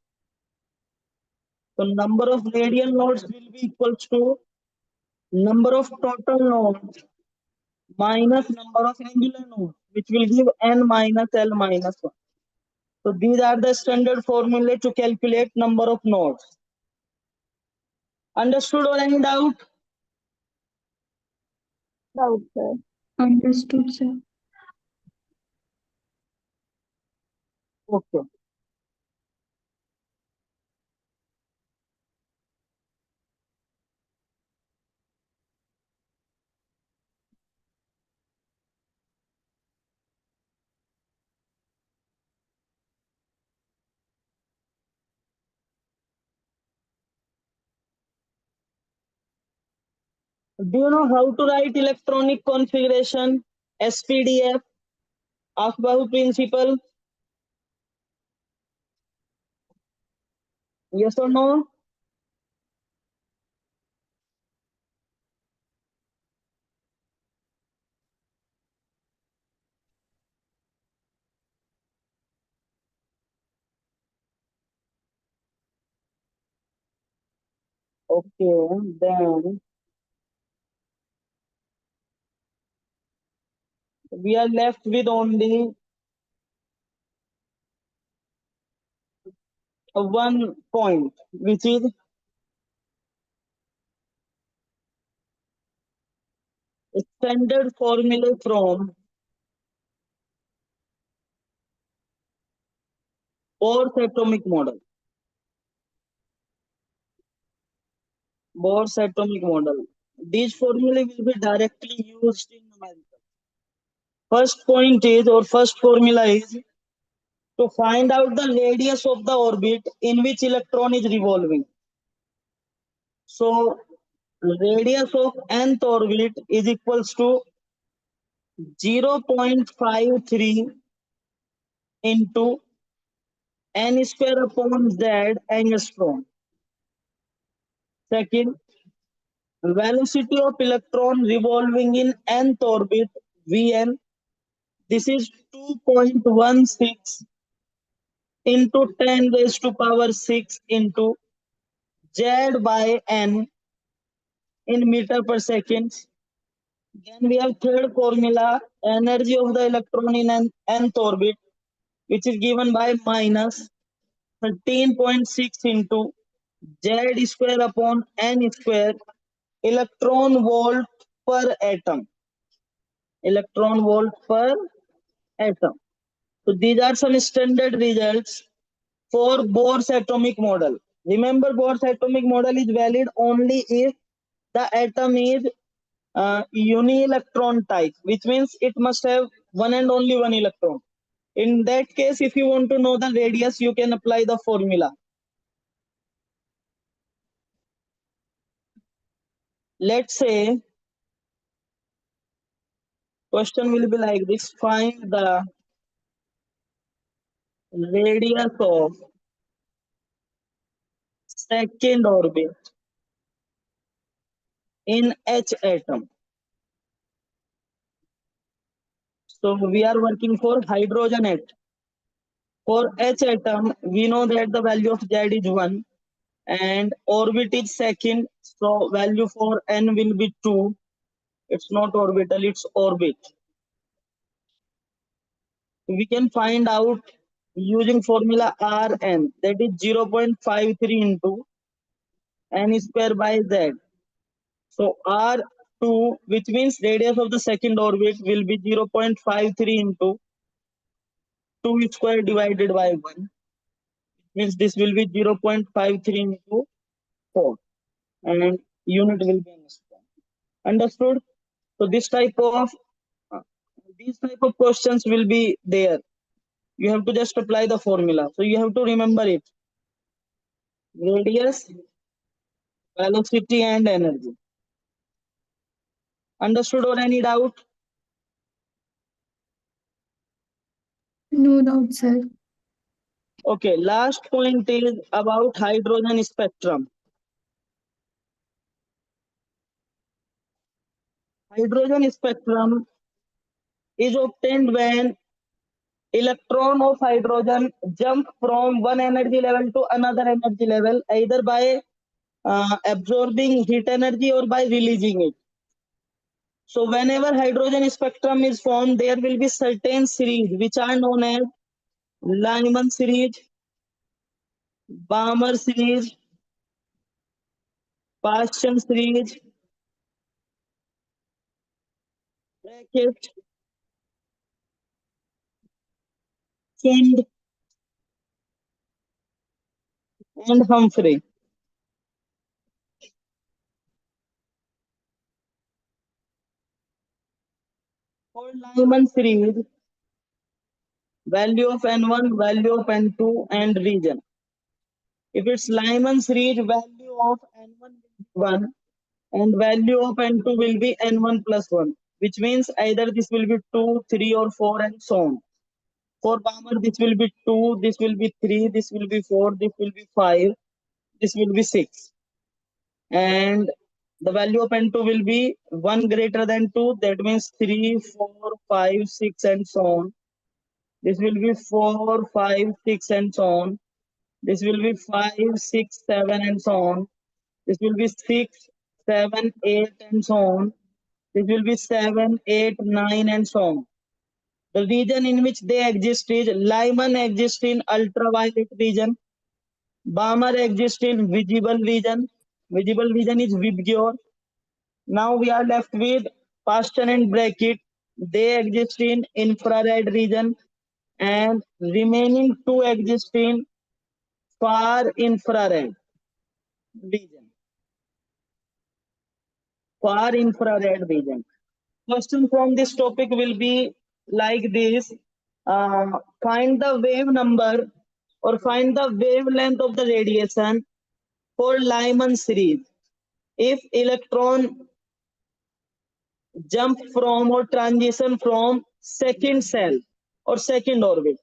So number of radial nodes will be equals to number of total nodes minus number of angular nodes, which will give n minus L minus 1. So these are the standard formulae to calculate number of nodes. Understood or any doubt? Doubt, sir. Understood, sir. Okay. Do you know how to write electronic configuration? SPDF, Akhbahu principle. Yes or no? Okay, then we are left with only one point, which is standard formula from Bohr's atomic model. Bohr's atomic model. These formulae will be directly used in numerical. First point is, or first formula is, to find out the radius of the orbit in which electron is revolving. So, radius of nth orbit is equals to 0.53 into n square upon z angstrom. Second, velocity of electron revolving in nth orbit Vn. This is 2.16 into 10 raised to power 6 into z by n in meter per second. Then we have third formula, energy of the electron in an nth orbit, which is given by minus 13.6 into z square upon n square electron volt per atom. Electron volt per atom. So these are some standard results for Bohr's atomic model. Remember, Bohr's atomic model is valid only if the atom is uni-electron type, which means it must have one and only one electron. In that case, if you want to know the radius, you can apply the formula. Let's say question will be like this: find the radius of second orbit in H atom. So we are working for hydrogen atom. For H atom, we know that the value of Z is 1 and orbit is second. So value for N will be 2. It's not orbital, it's orbit. We can find out using formula Rn, that is 0.53 into N square by Z. So R2, which means radius of the second orbit, will be 0.53 into 2 square divided by 1. Means this will be 0.53 into 4. And unit will be angstrom. Understood? So uh, these type of questions will be there. You have to just apply the formula. So you have to remember it. Radius, velocity, and energy. Understood or any doubt? No doubt, sir. Okay, last point is about hydrogen spectrum. Hydrogen spectrum is obtained when electron of hydrogen jump from one energy level to another energy level, either by absorbing heat energy or by releasing it. So whenever hydrogen spectrum is formed, there will be certain series which are known as Lyman series, Balmer series, Paschen series, Brackett, Kind, and Humphrey. For Lyman series, value of N1, value of N2, and region. If it's Lyman series, value of N1 will be 1 and value of N2 will be N1 plus 1, which means either this will be 2, 3, or 4, and so on. For Balmer, this will be 2, this will be 3, this will be 4, this will be 5. this will be 6. And the value of n2 will be 1 greater than 2, that means 3, 4, 5, 6, and so on. This will be 4, 5, 6, and so on. This will be 5, 6, 7, and so on. This will be 6, 7, 8, and so on. This will be 7, 8, 9, and so on. The region in which they exist is Lyman exists in ultraviolet region. Balmer exists in visible region. Visible region is Vibgyor. Now we are left with Paston and Brackett. They exist in infrared region, and remaining two exist in far infrared region. Far infrared region. Question from this topic will be like this. Find the wave number or find the wavelength of the radiation for Lyman series. If electron jump from or transition from second cell or second orbit.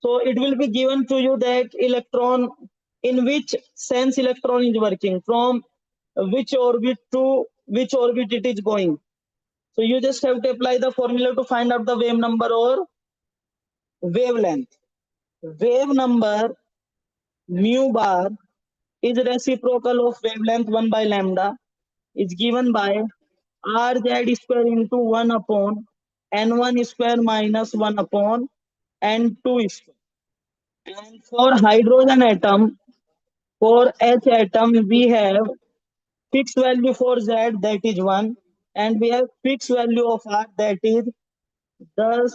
So it will be given to you that electron, in which sense electron is working, from which orbit to which orbit it is going. So you just have to apply the formula to find out the wave number or wavelength. Wave number mu bar is reciprocal of wavelength 1 by lambda is given by rz square into 1 upon n1 square minus 1 upon n2 square. And for hydrogen atom, for H atom, we have fixed value for Z, that is 1, and we have fixed value of R, that is 10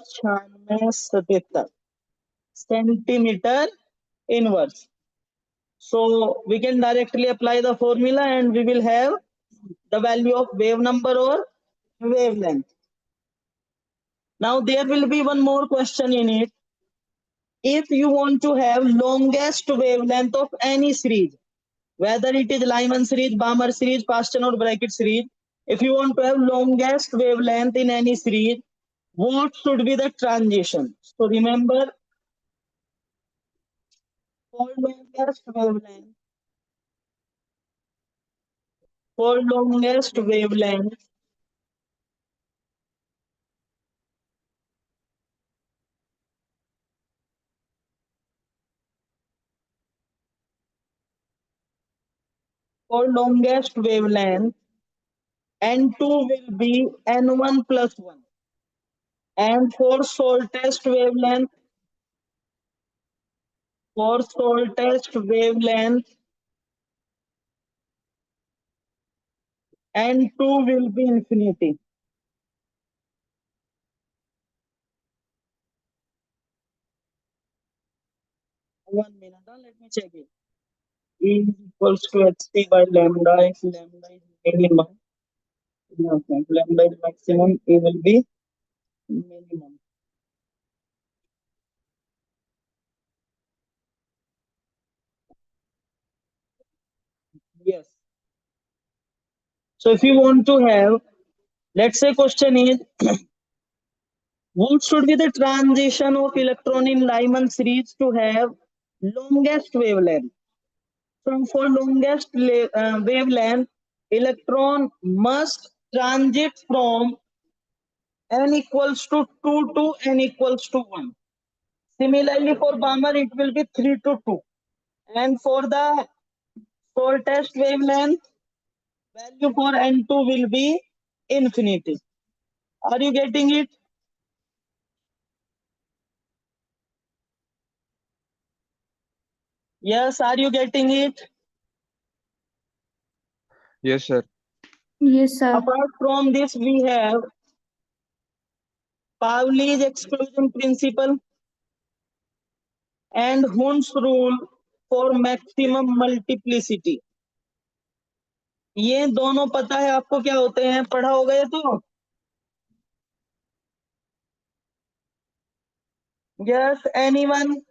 centimeter inverse. So we can directly apply the formula and we will have the value of wave number or wavelength. Now there will be one more question in it. If you want to have longest wavelength of any series, whether it is Lyman series, Balmer series, Paston or Brackett series, if you want to have longest wavelength in any series, what should be the transition? So remember, for longest wavelength, for longest wavelength, for longest wavelength, N2 will be N1 plus 1. And for shortest wavelength, N2 will be infinity. 1 minute, let me check it. E is equals to hc by lambda. If lambda is minimum, okay, lambda is maximum, E will be minimum. Yes. So if you want to have, let's say question is, what should be the transition of electron in Lyman series to have longest wavelength? So for longest wavelength, electron must transit from n equals to 2 to n equals to 1. Similarly, for Balmer, it will be 3 to 2. And for the shortest wavelength, value for N2 will be infinity. Are you getting it? Yes, are you getting it? Yes, sir. Yes, sir. Apart from this, we have Pauli's exclusion principle and Hund's rule for maximum multiplicity. ये दोनों पता है आपको क्या होते हैं, पढ़ा होगा ये तो. Yes, anyone?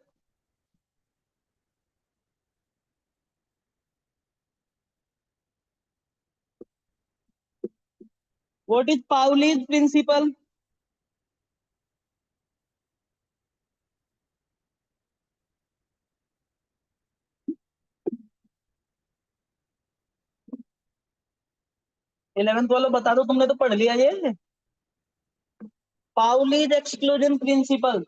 What is Pauli's principle? 11th वालों बता दो, तुमने तो पढ़ लिया ये Pauli's exclusion principle.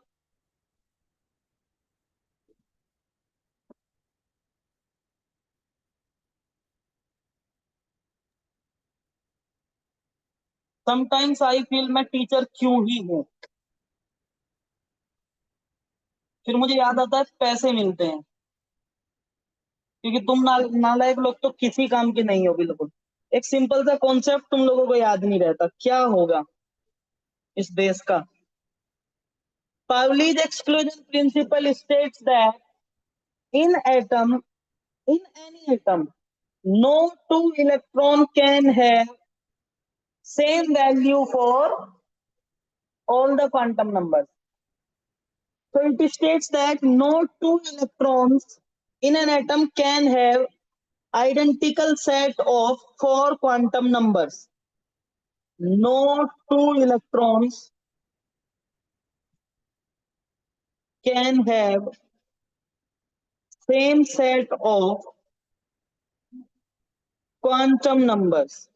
Sometimes I feel मैं टीचर क्यों ही हूं, फिर मुझे याद आता है पैसे मिलते हैं, क्योंकि तुम नालायक लोग तो किसी काम के नहीं हो बिल्कुल। एक सिंपल सा कॉन्सेप्ट तुम लोगों को याद नहीं रहता, क्या होगा इस देश का। Pauli's exclusion principle states that in atom, in any atom, no two electron can have same value for all the quantum numbers. So it states that no two electrons in an atom can have identical set of four quantum numbers. No two electrons can have same set of quantum numbers.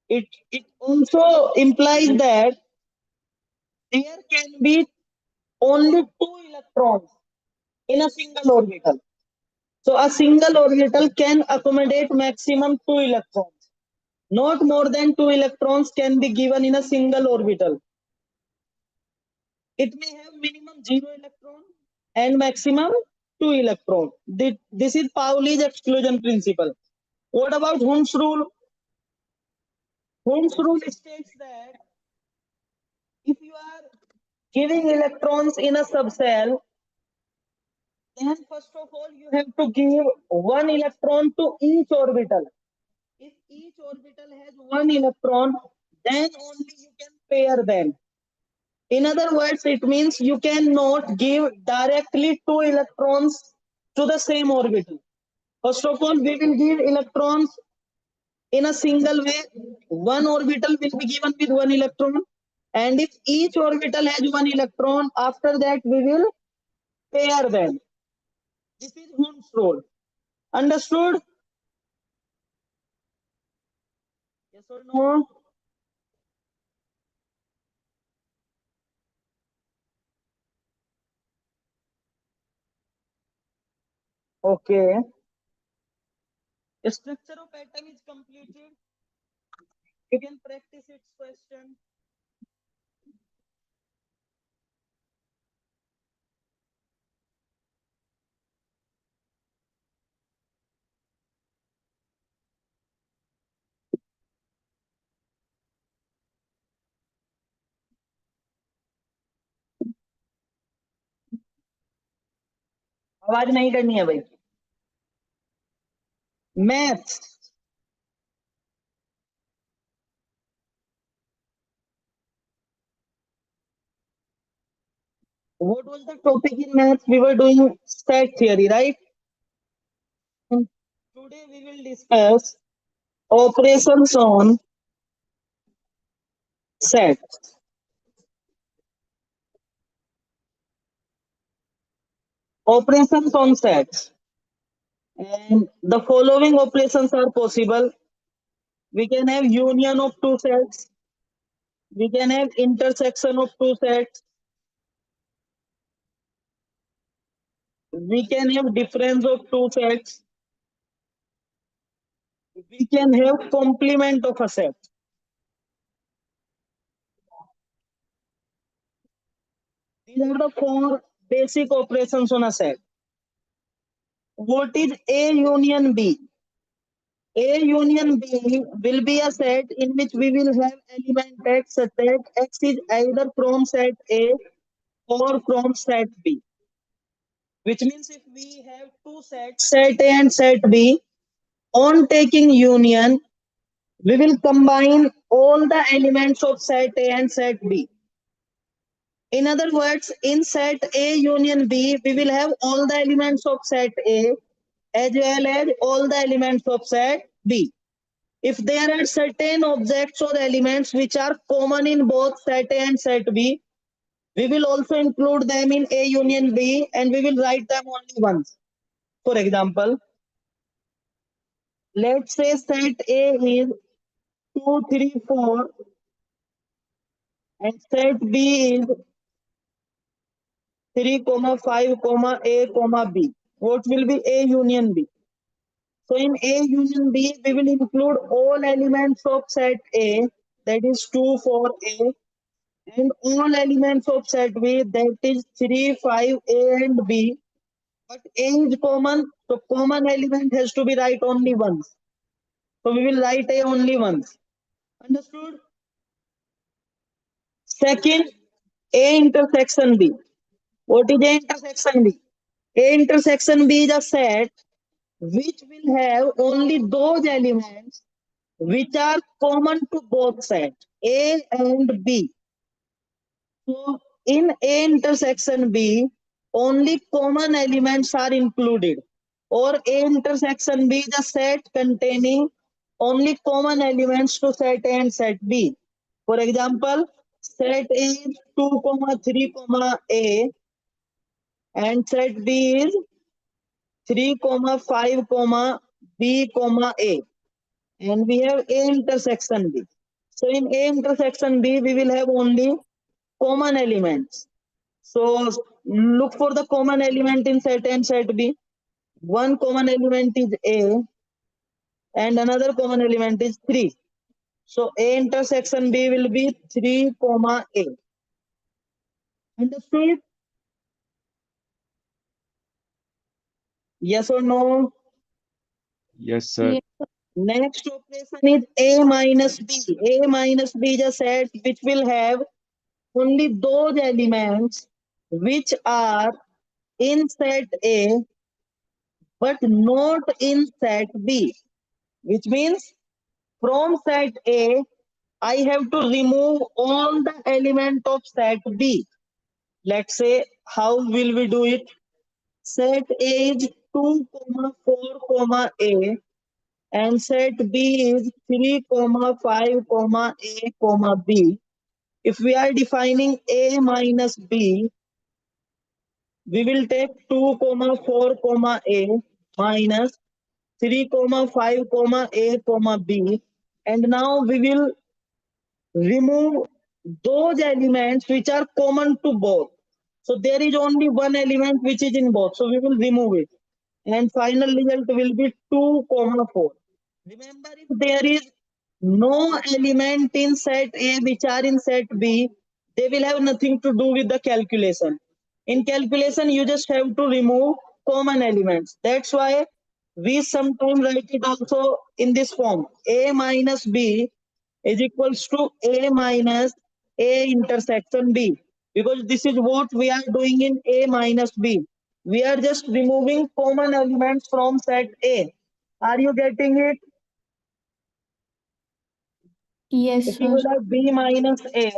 It also implies that there can be only two electrons in a single orbital. So a single orbital can accommodate maximum two electrons. Not more than two electrons can be given in a single orbital. It may have minimum zero electron and maximum two electron. This is Pauli's exclusion principle. What about Hund's rule? Hund's rule states that if you are giving electrons in a subcell, then first of all you have to give one electron to each orbital. If each orbital has one electron, then only you can pair them. In other words, it means you cannot give directly two electrons to the same orbital. First of all, we will give electrons in a single way. One orbital will be given with one electron. And if each orbital has one electron, after that we will pair them. This is Hund's rule. Understood? Yes or no? Okay. The structure of atom is completed. You can practice its question. आवाज नहीं करनी है भाई। Maths, what was the topic in maths? We were doing set theory, right? Today we will discuss operations on set. Operations on sets. And the following operations are possible. We can have union of two sets. We can have intersection of two sets. We can have difference of two sets. We can have complement of a set. These are the four basic operations on a set. What is A union B? A union B will be a set in which we will have element X such that X is either from set A or from set B. Which means if we have two sets, set A and set B, on taking union, we will combine all the elements of set A and set B. In other words, in set A union B, we will have all the elements of set A as well as all the elements of set B. If there are certain objects or elements which are common in both set A and set B, we will also include them in A union B and we will write them only once. For example, let's say set A is 2, 3, 4, and set B is 3, 5, A, B. What will be A union B? So in A union B, we will include all elements of set A, that is 2, 4, A, and all elements of set B, that is 3, 5, A and B. But A is common, so common element has to be write only once. So we will write A only once. Understood? Second, A intersection B. What is A intersection B? A intersection B is a set which will have only those elements which are common to both sets A and B. So in A intersection B, only common elements are included, or A intersection B is a set containing only common elements to set A and set B. For example, set A is 2, 3, A, and set B is 3, 5, B, A. And we have A intersection B. So in A intersection B, we will have only common elements. So look for the common element in set A and set B. One common element is A and another common element is 3. So A intersection B will be 3, A. Understood? Yes or no? Yes, sir. Yes. Next operation is A minus B. A minus B is a set which will have only those elements which are in set A but not in set B, which means from set A, I have to remove all the element of set B. Let's say, how will we do it? Set A is 2, 4, A, and set B is 3, 5, A, B. If we are defining A minus B, we will take 2, 4, A minus 3, 5, A, B, and now we will remove those elements which are common to both. So there is only one element which is in both, so we will remove it. And final result will be 2, 4. Remember, if there is no element in set A which are in set B, they will have nothing to do with the calculation. In calculation, you just have to remove common elements. That's why we sometimes write it also in this form. A minus B is equals to A minus A intersection B. Because this is what we are doing in A minus B. We are just removing common elements from set A. Are you getting it? Yes, If you sir. will have B minus A,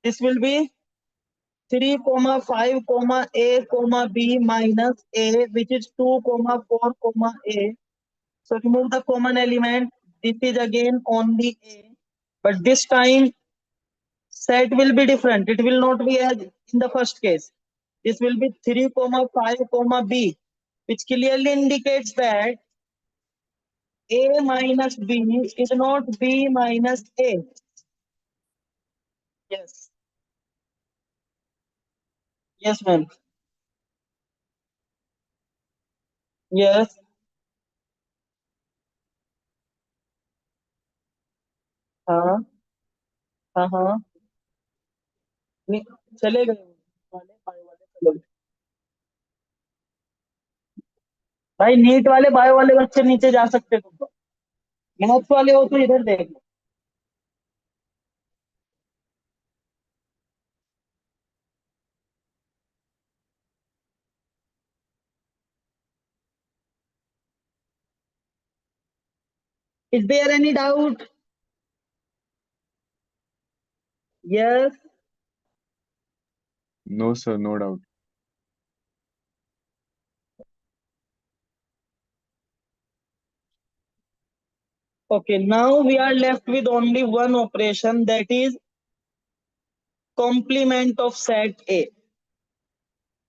this will be 3, 5, A, B minus A, which is 2, 4, A. So remove the common element. This is again only A. But this time set will be different. It will not be as in the first case. This will be 3, 5, B, which clearly indicates that A minus B is not B minus A. Yes. Yes, ma'am. Yes. हाँ हाँ हाँ नहीं, चले गए वाले bio वाले चले गए। भाई नीट वाले बायो वाले बच्चे नीचे जा सकते तुम, मैथ्स वाले हो तो इधर देख लो। Is there any doubt? Yes. No, sir. No doubt. Okay, now we are left with only one operation, that is complement of set A.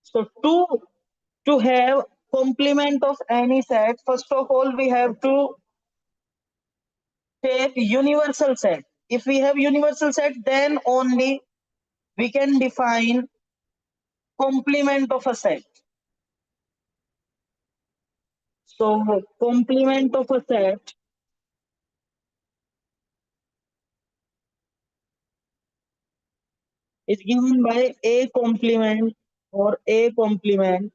So to have complement of any set, first of all we have to take universal set. If we have universal set, then only we can define complement of a set. So complement of a set is given by A complement or A complement,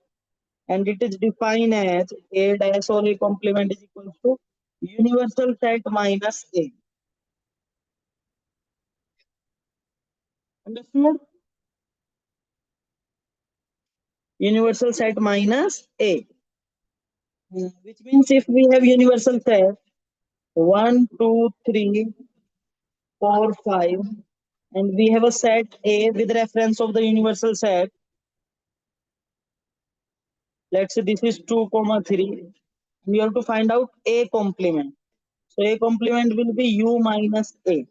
and it is defined as A dash or A complement is equal to universal set minus A. Understood? Universal set minus A. Which means if we have universal set 1, 2, 3, 4, 5, and we have a set A with reference of the universal set. Let's say this is 2, 3. We have to find out A complement. So A complement will be U minus A.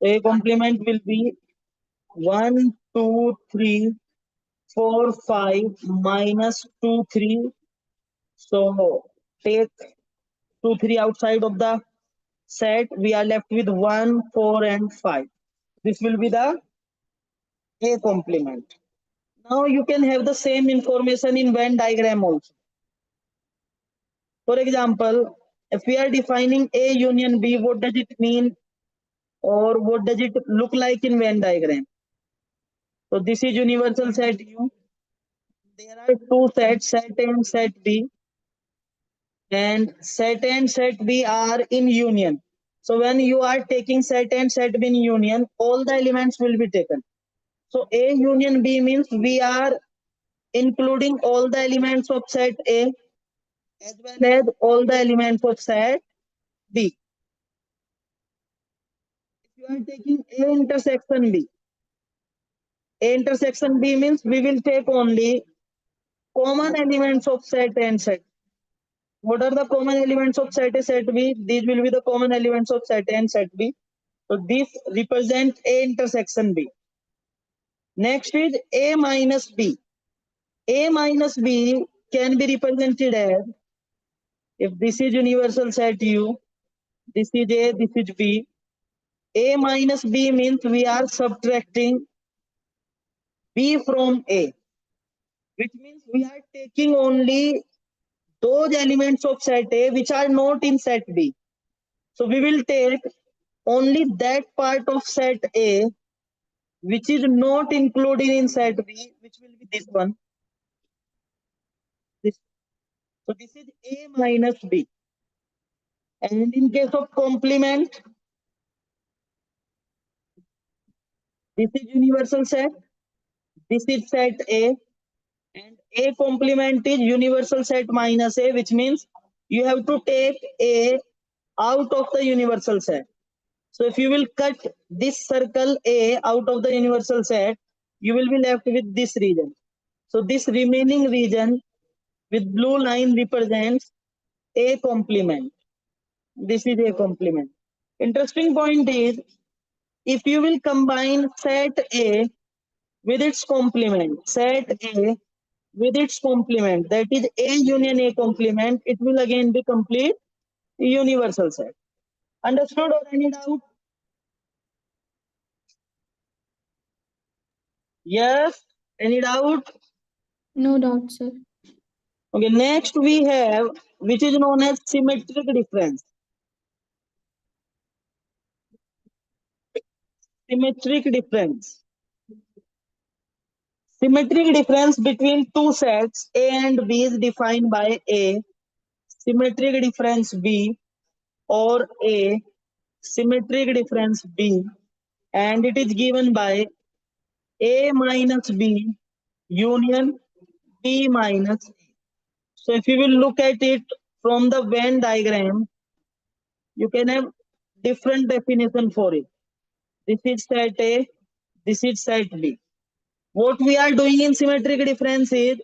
A complement will be 1, 2, 3, 4, 5 minus 2, 3. So take 2, 3 outside of the set. We are left with 1, 4, and 5. This will be the A complement. Now you can have the same information in Venn diagram also. For example, if we are defining A union B, what does it mean or what does it look like in Venn diagram? So this is universal set U. There are two sets, set A and set B. And set A and set B are in union. So when you are taking set A and set B in union, all the elements will be taken. So A union B means we are including all the elements of set A as well as all the elements of set B. If you are taking A intersection B, A intersection B means we will take only common elements of set A and set. What are the common elements of set A, set B? These will be the common elements of set A and set B. So this represents A intersection B. Next is A minus B. A minus B can be represented as, if this is universal set U, this is A, this is B. A minus B means we are subtracting B from A, which means we are taking only those elements of set A which are not in set B. So we will take only that part of set A which is not included in set B, which will be this one. This. So this is A minus B. And in case of complement, this is universal set. This is set A. And A complement is universal set minus A, which means you have to take A out of the universal set. So if you will cut this circle A out of the universal set, you will be left with this region. So this remaining region with blue line represents A complement. This is A complement. Interesting point is, if you will combine set A with its complement, set A with its complement, that is A union A complement, it will again be complete universal set. Understood or any doubt? Yes? Any doubt? No doubt, sir. Okay, next we have, which is known as symmetric difference. Symmetric difference. Symmetric difference between two sets A and B is defined by A, symmetric difference B, or A, symmetric difference B, and it is given by A minus B union B minus A. So if you will look at it from the Venn diagram, you can have different definition for it. This is set A, this is set B. What we are doing in symmetric difference is,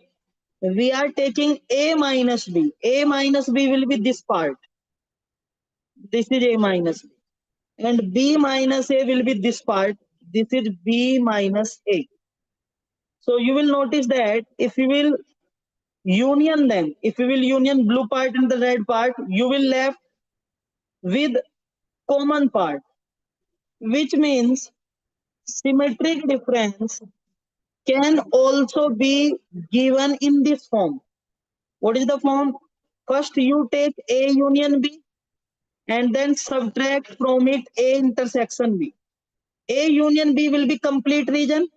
we are taking A minus B. A minus B will be this part. This is A minus B. And B minus A will be this part. This is B minus A. So you will notice that if you will union them, if you will union blue part and the red part, you will left with common part, which means symmetric difference can also be given in this form. What is the form? First, you take A union B and then subtract from it A intersection B. A union B will be complete region,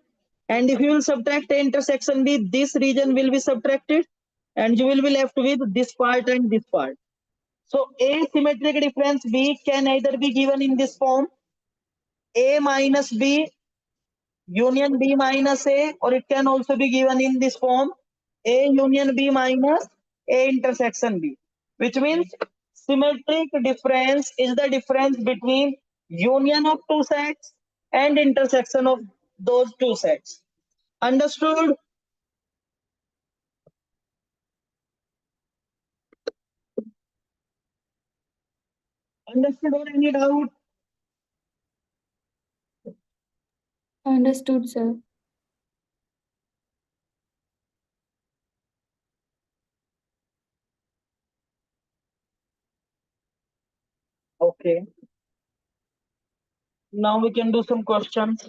and if you will subtract A intersection B, this region will be subtracted, and you will be left with this part and this part. So A symmetric difference B can either be given in this form, A minus B union B minus A, or it can also be given in this form, A union B minus A intersection B, which means symmetric difference is the difference between union of two sets and intersection of those two sets. Understood? Understood or any doubt? Understood, sir. Okay. Now we can do some questions.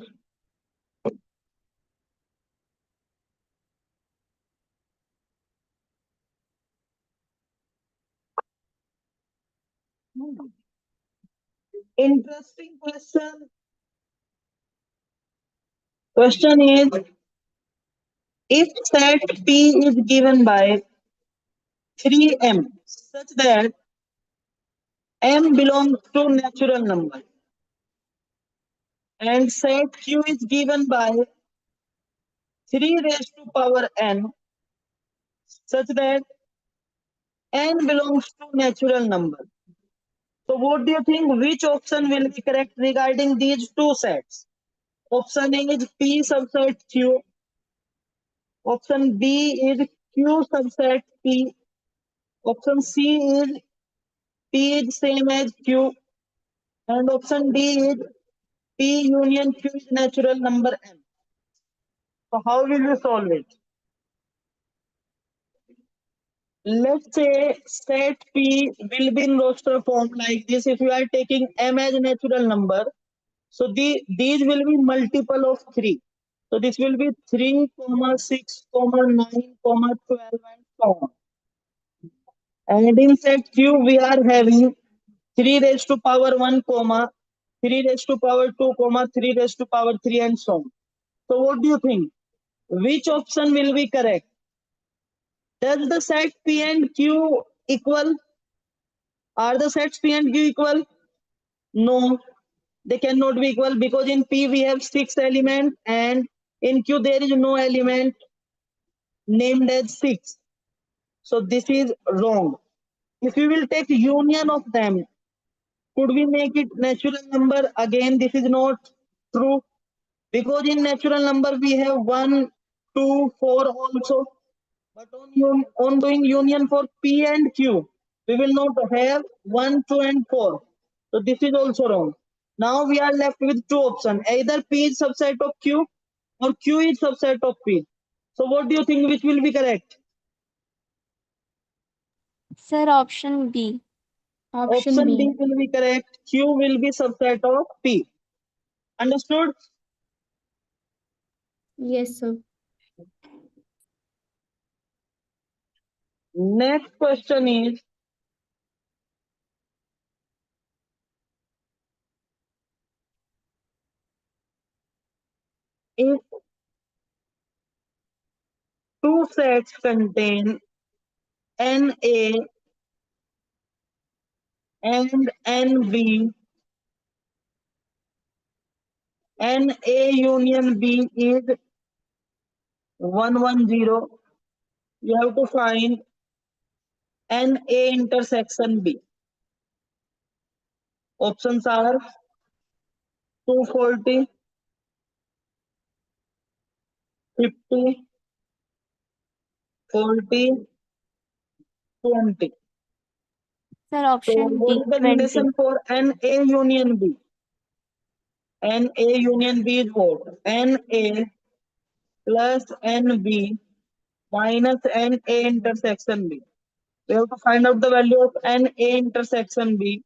Interesting question. Question is, if set P is given by 3m such that m belongs to natural number and set Q is given by 3 raised to power n such that n belongs to natural number. So what do you think, which option will be correct regarding these two sets? Option A is P subset Q. Option B is Q subset P. Option C is P is same as Q. And option D is P union Q is natural number n. So how will you solve it? Let's say set P will be in roster form like this. If you are taking m as natural number, so these will be multiple of 3. So this will be 3, 6, 9, 12 and so on. And in set Q we are having 3 raised to power 1, 3 raised to power 2, 3 raised to power 3 and so on. So what do you think? Which option will be correct? Does the set P and Q equal? Are the sets P and Q equal? No, they cannot be equal because in P we have 6 elements and in Q there is no element named as 6. So this is wrong. If we will take union of them, could we make it natural number? Again, this is not true because in natural number we have 1, 2, 4 also. But on doing union for P and Q, we will not have 1, 2 and 4. So this is also wrong. Now we are left with two options. Either P is subset of Q or Q is subset of P. So what do you think which will be correct? Sir, option B. Option Option B B. will be correct. Q will be subset of P. Understood? Yes, sir. Next question is, if two sets contain NA and NB, NA union B is 110. You have to find NA intersection B. Options are 240, 50, 40, 20. Sir, So option what D. is the 20. relation for NA union B? NA union B is what? NA plus NB minus NA intersection B. We have to find out the value of NA intersection B.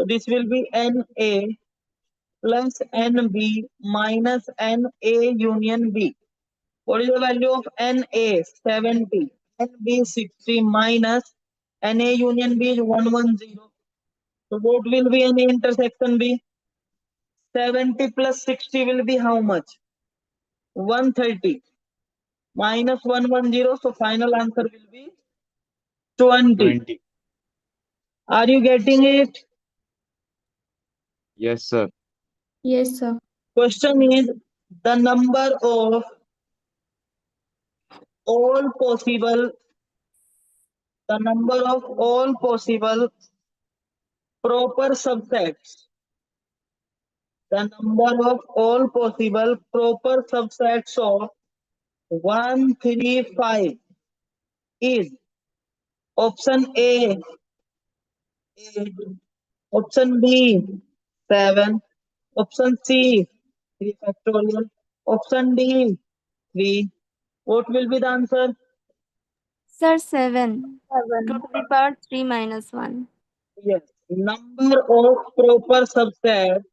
So this will be NA plus NB minus NA union B. What is the value of NA? 70. NB 60 minus NA union B is 110. So what will be NA intersection B? 70 plus 60 will be how much? 130 minus 110. So final answer will be 20. 20. Are you getting it? Yes, sir. Yes, sir. Question is the number of all possible proper subsets. The number of all possible proper subsets of 135 is option A 8, option B 7, option C 3 factorial, option D 3. What will be the answer? Sir, 7. 2 to the power 3 minus 1. Yes. Number of proper subsets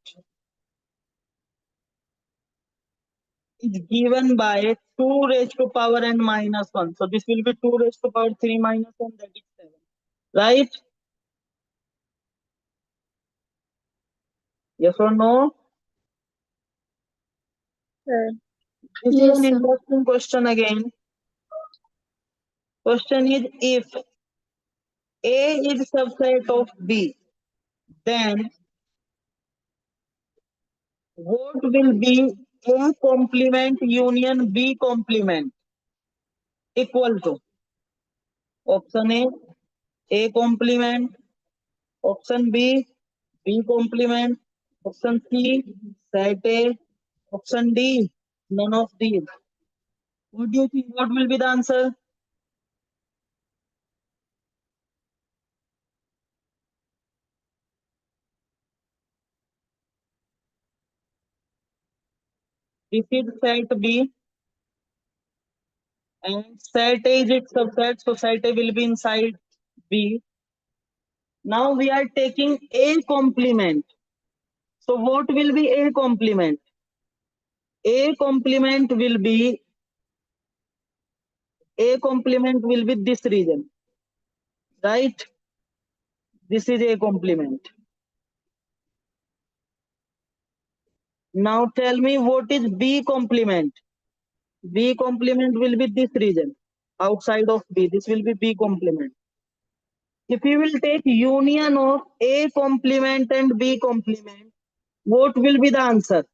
is given by 2 raised to power n minus 1. So this will be 2 raised to power 3 minus 1, that is 7. Right? Yes or no? Sir. This is Yes, an sir. interesting question again. Question is if A is subset of B, then what will be A complement union B complement equal to? Option A complement, option B complement, option C, set A, option D, none of these. What do you think? What will be the answer? This is set B and set A is its subset, so set A will be inside B. Now we are taking A complement. So what will be A complement? A complement will be this region, right? This is A complement. Now tell me what is B complement? B complement will be this region outside of B. This will be B complement. If you will take union of A complement and B complement, what will be the answer?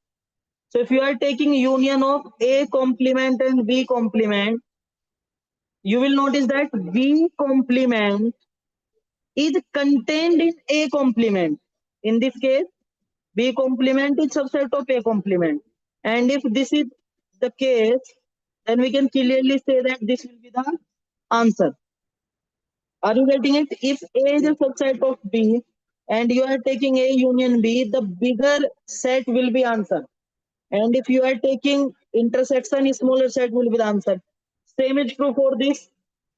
So if you are taking union of A complement and B complement, you will notice that B complement is contained in A complement. In this case, B complement is subset of A complement. And if this is the case, then we can clearly say that this will be the answer. Are you getting it? If A is a subset of B and you are taking A union B, the bigger set will be answer. And if you are taking intersection, smaller set will be the answer. Same is true for this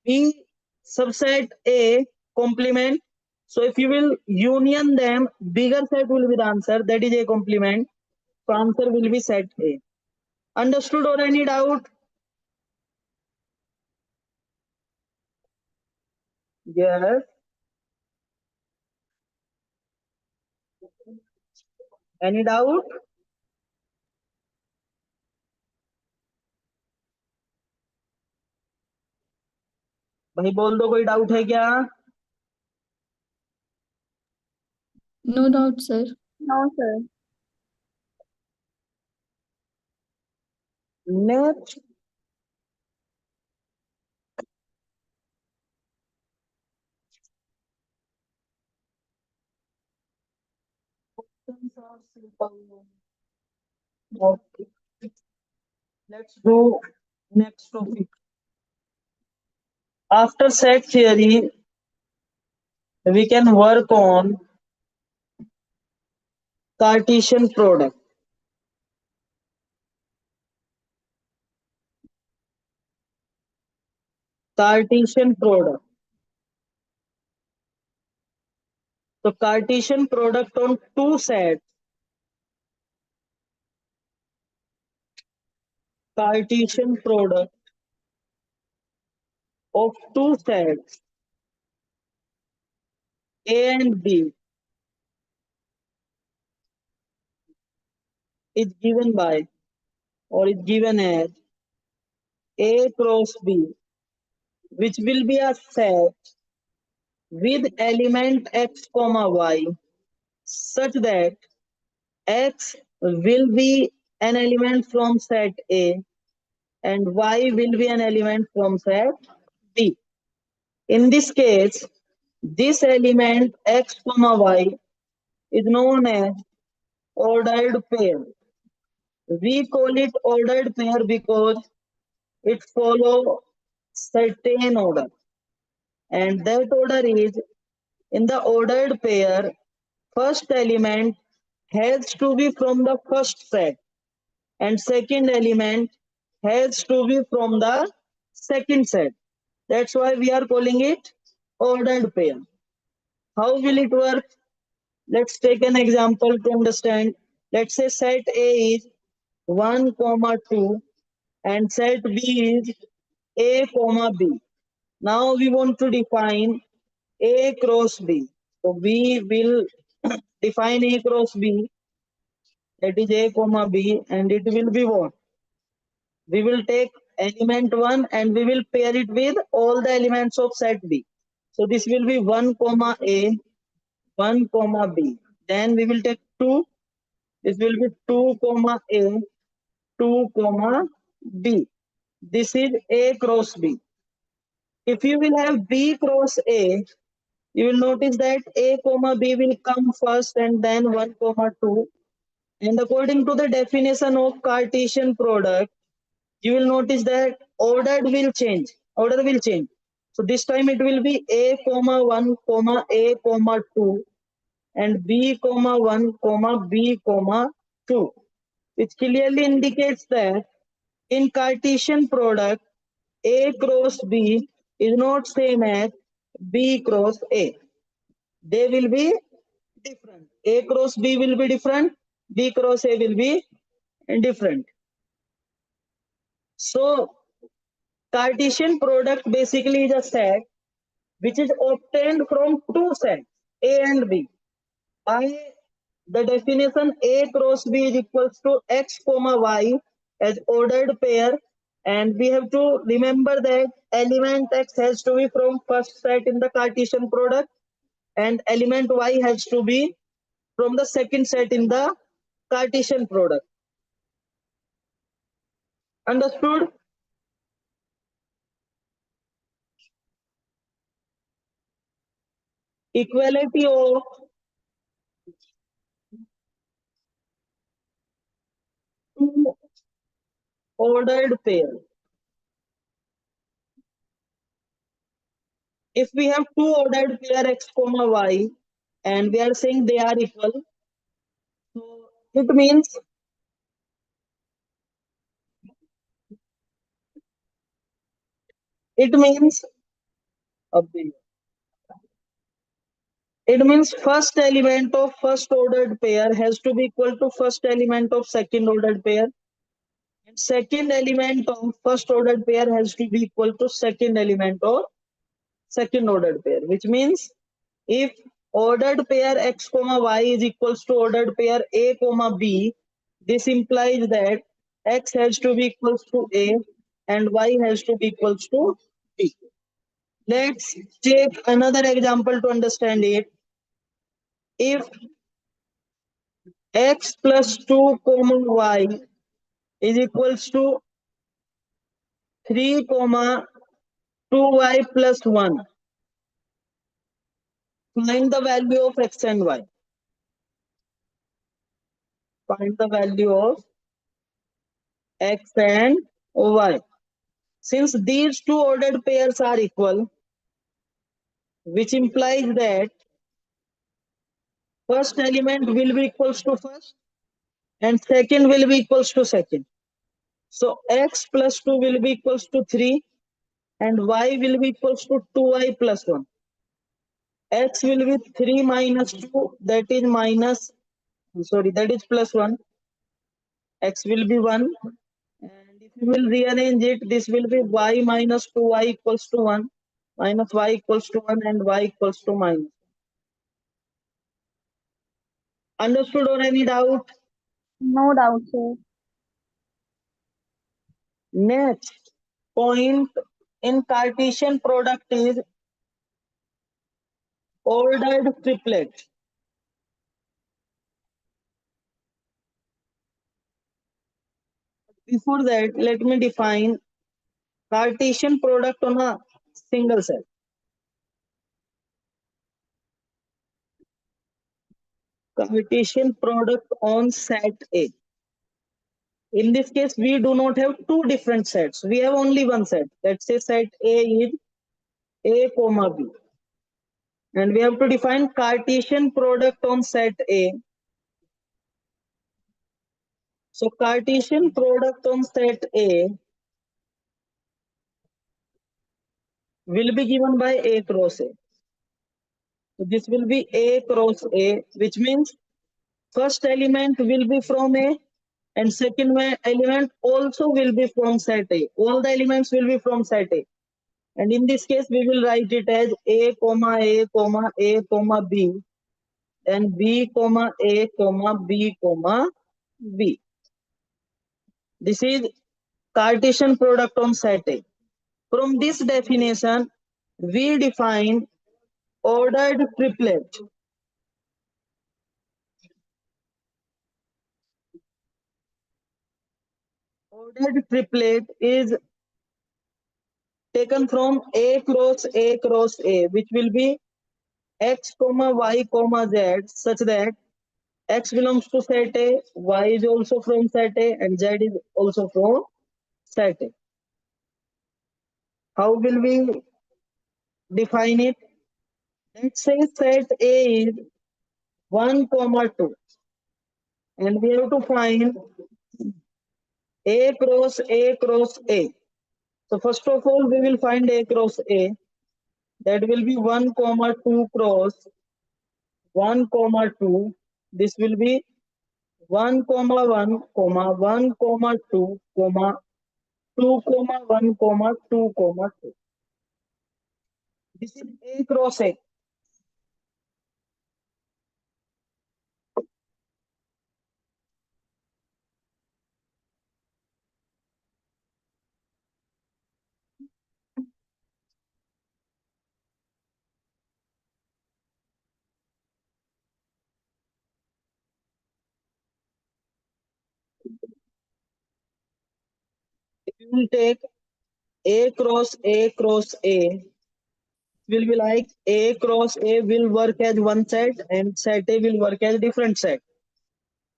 B subset A complement. So if you will union them, bigger set will be the answer. That is A complement. So answer will be set A. Understood or any doubt? Yes. Any doubt? भाई बोल दो कोई doubt है क्या? No doubt, sir. No, sir. Next. Okay. Let's do next topic. After set theory, we can work on Cartesian product. Cartesian product. So Cartesian product on two sets. Cartesian product of two sets A and B is given by or is given as A cross B, which will be a set with element x comma y such that x will be an element from set A and y will be an element from set B. In this case, this element x comma y is known as ordered pair. We call it ordered pair because it follows certain order, and that order is in the ordered pair, first element has to be from the first set and second element has to be from the second set. That's why we are calling it ordered pair. How will it work? Let's take an example to understand. Let's say set A is 1 comma 2 and set B is A comma B. Now we want to define A cross B. So we will define A cross B, that is A comma B, and it will be what? We will take element 1 and we will pair it with all the elements of set B. So this will be 1 comma A, 1 comma B. Then we will take 2. This will be 2 comma A, 2 comma B. This is A cross B. If you will have B cross A, you will notice that A comma B will come first and then 1 comma 2. And according to the definition of Cartesian product, you will notice that order will change. Order will change. So this time it will be A comma 1 comma A comma 2 and B comma 1 comma B comma 2, which clearly indicates that in Cartesian product, A cross B is not same as B cross A. They will be different. A cross B will be different. B cross A will be different. So Cartesian product basically is a set which is obtained from two sets A and B. By the definition, A cross B is equals to x comma y as ordered pair, and we have to remember that element x has to be from first set in the Cartesian product and element y has to be from the second set in the Cartesian product. Understood? Equality of two ordered pair. If we have two ordered pair x comma y and we are saying they are equal, so it means it means first element of first ordered pair has to be equal to first element of second ordered pair, and second element of first ordered pair has to be equal to second element of second ordered pair, which means if ordered pair x comma y is equals to ordered pair A comma B, this implies that x has to be equals to A and y has to be equals to B. Let's take another example to understand it. If x plus 2 comma y is equals to 3 comma 2y plus 1, find the value of x and y. Find the value of x and y. Since these two ordered pairs are equal, which implies that first element will be equals to first and second will be equals to second. So x plus 2 will be equals to 3 and y will be equals to 2y plus 1. x will be 3 minus 2, that is that is plus 1. X will be 1. And if you will rearrange it, this will be y minus 2y equals to 1, minus y equals to 1, and y equals to minus. Understood or any doubt? No doubt, sir. Next point in Cartesian product is ordered triplet. Before that, let me define Cartesian product on a single set. Cartesian product on set A. In this case, we do not have two different sets. We have only one set. Let's say set A is A comma B. And we have to define Cartesian product on set A. So Cartesian product on set A will be given by A cross A. So this will be A cross A, which means first element will be from A and second element also will be from set A. All the elements will be from set A. And in this case, we will write it as A comma A comma A comma B and B comma A comma B comma B. This is Cartesian product on set A. From this definition, we define ordered triplet. Ordered triplet is taken from A cross A cross A, which will be x comma y comma z, such that x belongs to set A, y is also from set A, and z is also from set A. How will we define it? Let's say set A is 1 comma 2, and we have to find A cross A cross A. So first of all, we will find A cross A. That will be 1 comma 2 cross 1 comma 2. This will be 1 comma 1 comma 1 comma 2 comma 2 comma 1 comma 2 comma 2. This is A cross A. If you will take A cross A cross A, will be like A cross A will work as one set and set A will work as different set.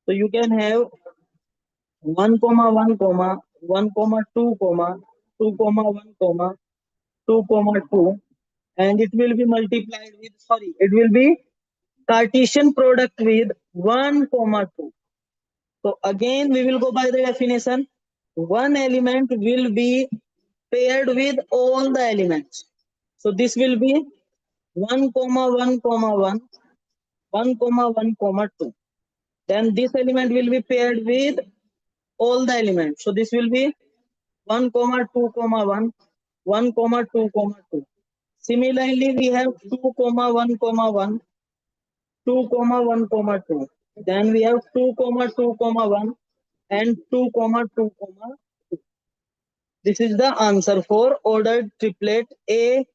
So you can have 1 comma 1 comma 1 comma 2 comma 2 comma 1 comma 2 comma 2, and it will be multiplied with it will be Cartesian product with 1 comma 2. So again we will go by the definition. One element will be paired with all the elements. So this will be 1 comma 1 comma 1 1 comma 1 comma 2. Then this element will be paired with all the elements. So this will be 1 comma 2 comma 1 1 comma 2 comma 2. Similarly, we have 2 comma 1 comma 1 2 comma 1 comma 2. Then we have 2 comma 2 comma 1 and 2 comma 2 comma 2. This is the answer for ordered triplet A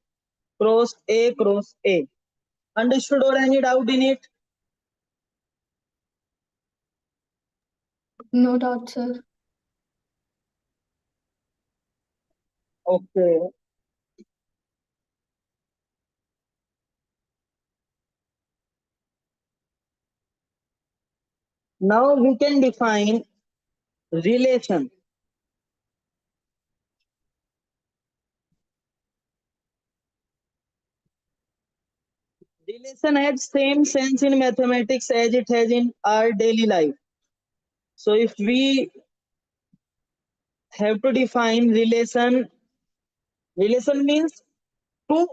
cross A cross A. Understood or any doubt in it? No doubt, sir. Okay. Now we can define relation. Relation has same sense in mathematics as it has in our daily life. So if we have to define relation means two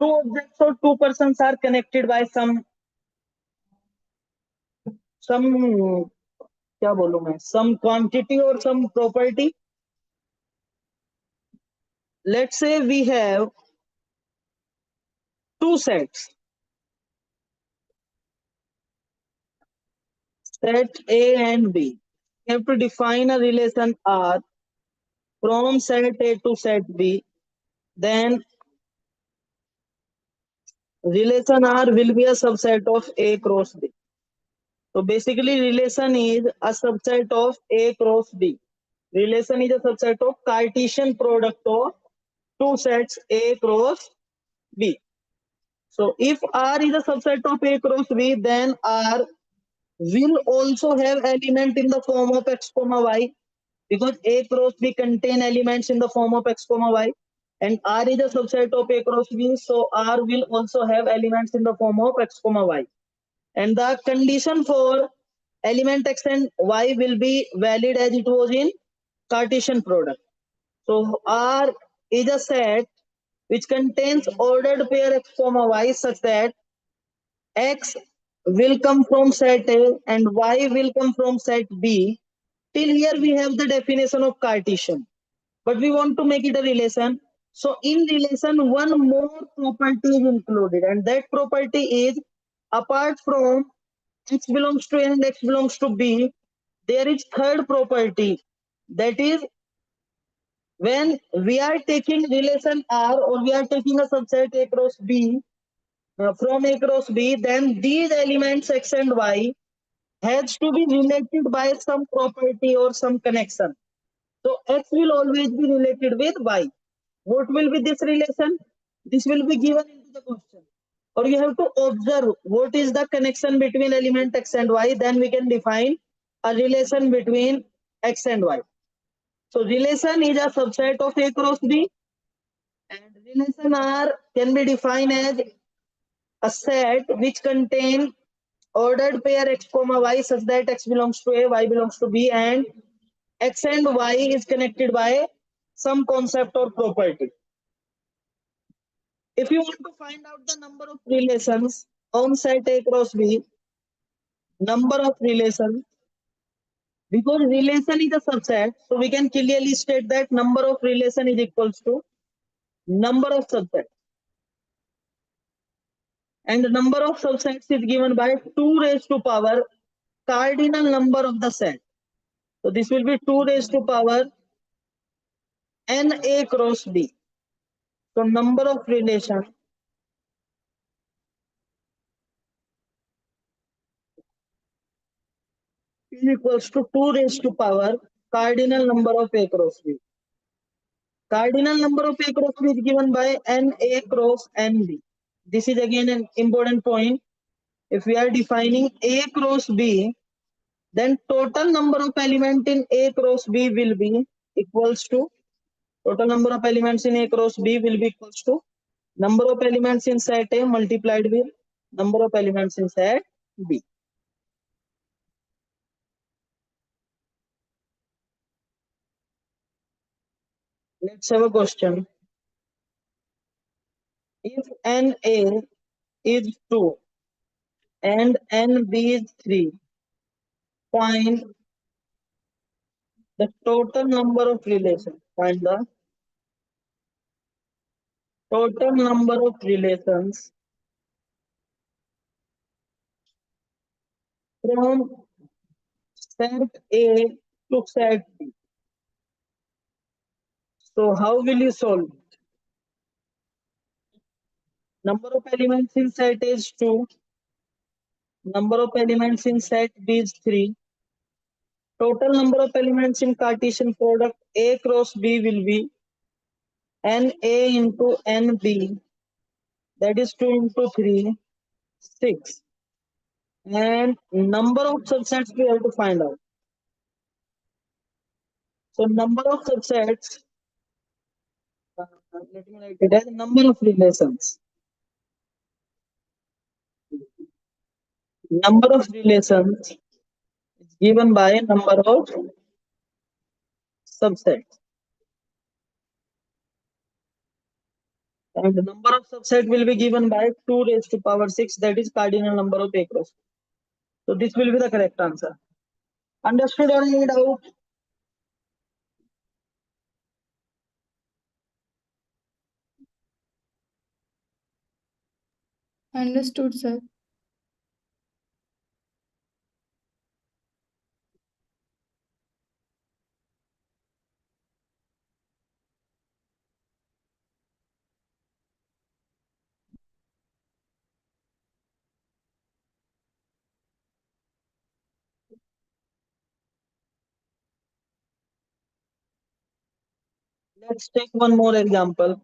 two objects or two persons are connected by some क्या बोलूं मैं, some quantity or some property. Let's say we have two sets, set A and B. We have to define a relation R from set A to set B. Then relation R will be a subset of A cross B. So basically relation is a subset of A cross B. Relation is a subset of Cartesian product of two sets A cross B. So if R is a subset of A cross B, then R will also have element in the form of x comma y, because A cross B contain elements in the form of x comma y, and R is a subset of A cross B, so R will also have elements in the form of x comma y. And the condition for element x and y will be valid as it was in Cartesian product. So R is a set which contains ordered pair x comma y such that x will come from set A and y will come from set B. Till here we have the definition of Cartesian, but we want to make it a relation. So in relation, one more property is included, and that property is, apart from x belongs to A and x belongs to B, there is third property, that is, when we are taking relation R or we are taking a subset A cross B, from A cross B, then these elements x and y has to be related by some property or some connection. So x will always be related with y. What will be this relation? This will be given into the question. Or you have to observe what is the connection between element x and y, then we can define a relation between x and y. So relation is a subset of A cross B, and relation R can be defined as a set which contain ordered pair x comma y such that x belongs to A, y belongs to B, and x and y is connected by some concept or property. If you want to find out the number of relations on set A cross B, number of relations, because relation is a subset, so we can clearly state that number of relation is equals to number of subsets. And the number of subsets is given by 2 raised to power cardinal number of the set. So this will be 2 raised to power n A cross B. So number of relations is equals to 2 raised to power cardinal number of A cross B. Cardinal number of A cross B is given by n A cross n B. This is again an important point. If we are defining A cross B, then total number of elements in A cross B will be equals to, total number of elements in A cross B will be equals to number of elements in set A multiplied with number of elements in set B. Let's have a question. If NA is 2 and NB is 3, find the total number of relations. Find the total number of relations from set A to set B. So how will you solve? Number of elements in set A is 2. Number of elements in set B is 3. Total number of elements in Cartesian product A cross B will be NA into NB. That is 2 into 3, 6. And number of subsets we have to find out. So number of subsets, let me write it as number of relations. Number of relations is given by number of subsets. And the number of subset will be given by 2 raised to power 6, that is cardinal number of A cross. So this will be the correct answer. Understood or any doubt? Understood, sir. Let's take one more example.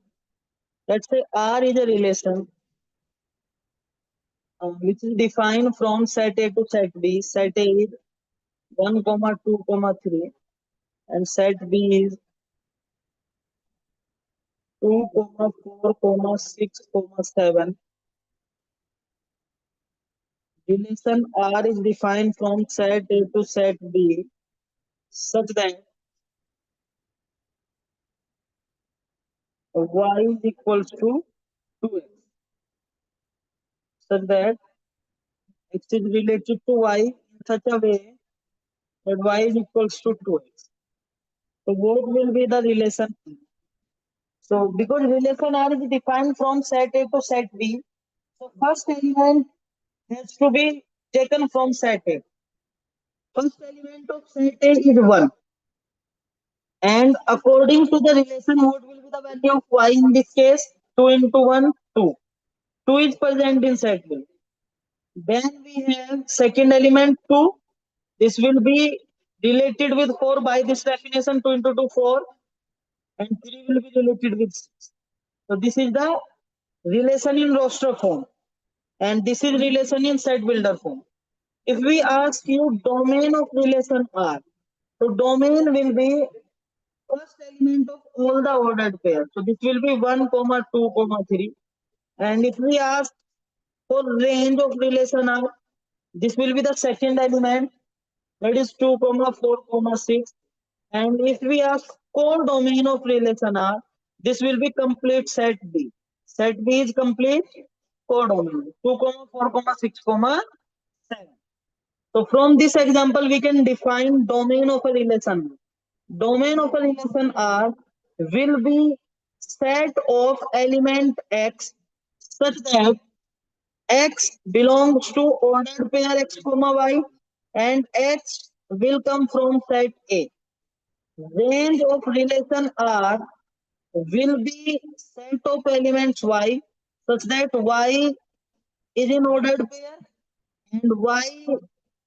Let's say R is a relation which is defined from set A to set B. Set A is 1, 2, 3, and set B is 2, 4, 6, 7. Relation R is defined from set A to set B such that y is equals to 2x. Such that x is related to y in such a way that y is equals to 2x. So what will be the relation? So because relation R is defined from set A to set B, so first element has to be taken from set A. First element of set A is 1. And according to the relation, what will be the value of y in this case? 2 into 1, 2. 2 is present in set B. Then we have second element 2. This will be related with 4 by this definition, 2 into 2, 4. And 3 will be related with 6. So this is the relation in roster form. And this is relation in set builder form. If we ask you domain of relation R, so domain will be first element of all the ordered pairs. So this will be 1, 2, 3. And if we ask for range of relation R, this will be the second element, that is 2, 4, 6. And if we ask codomain of relation R, this will be complete set B. Set B is complete codomain. 2, 4, 6, 7. So from this example, we can define domain of a relation. Domain of a relation R will be set of element X such that X belongs to ordered pair X, Y, and X will come from set A. Range of relation R will be set of elements Y such that Y is in ordered pair and Y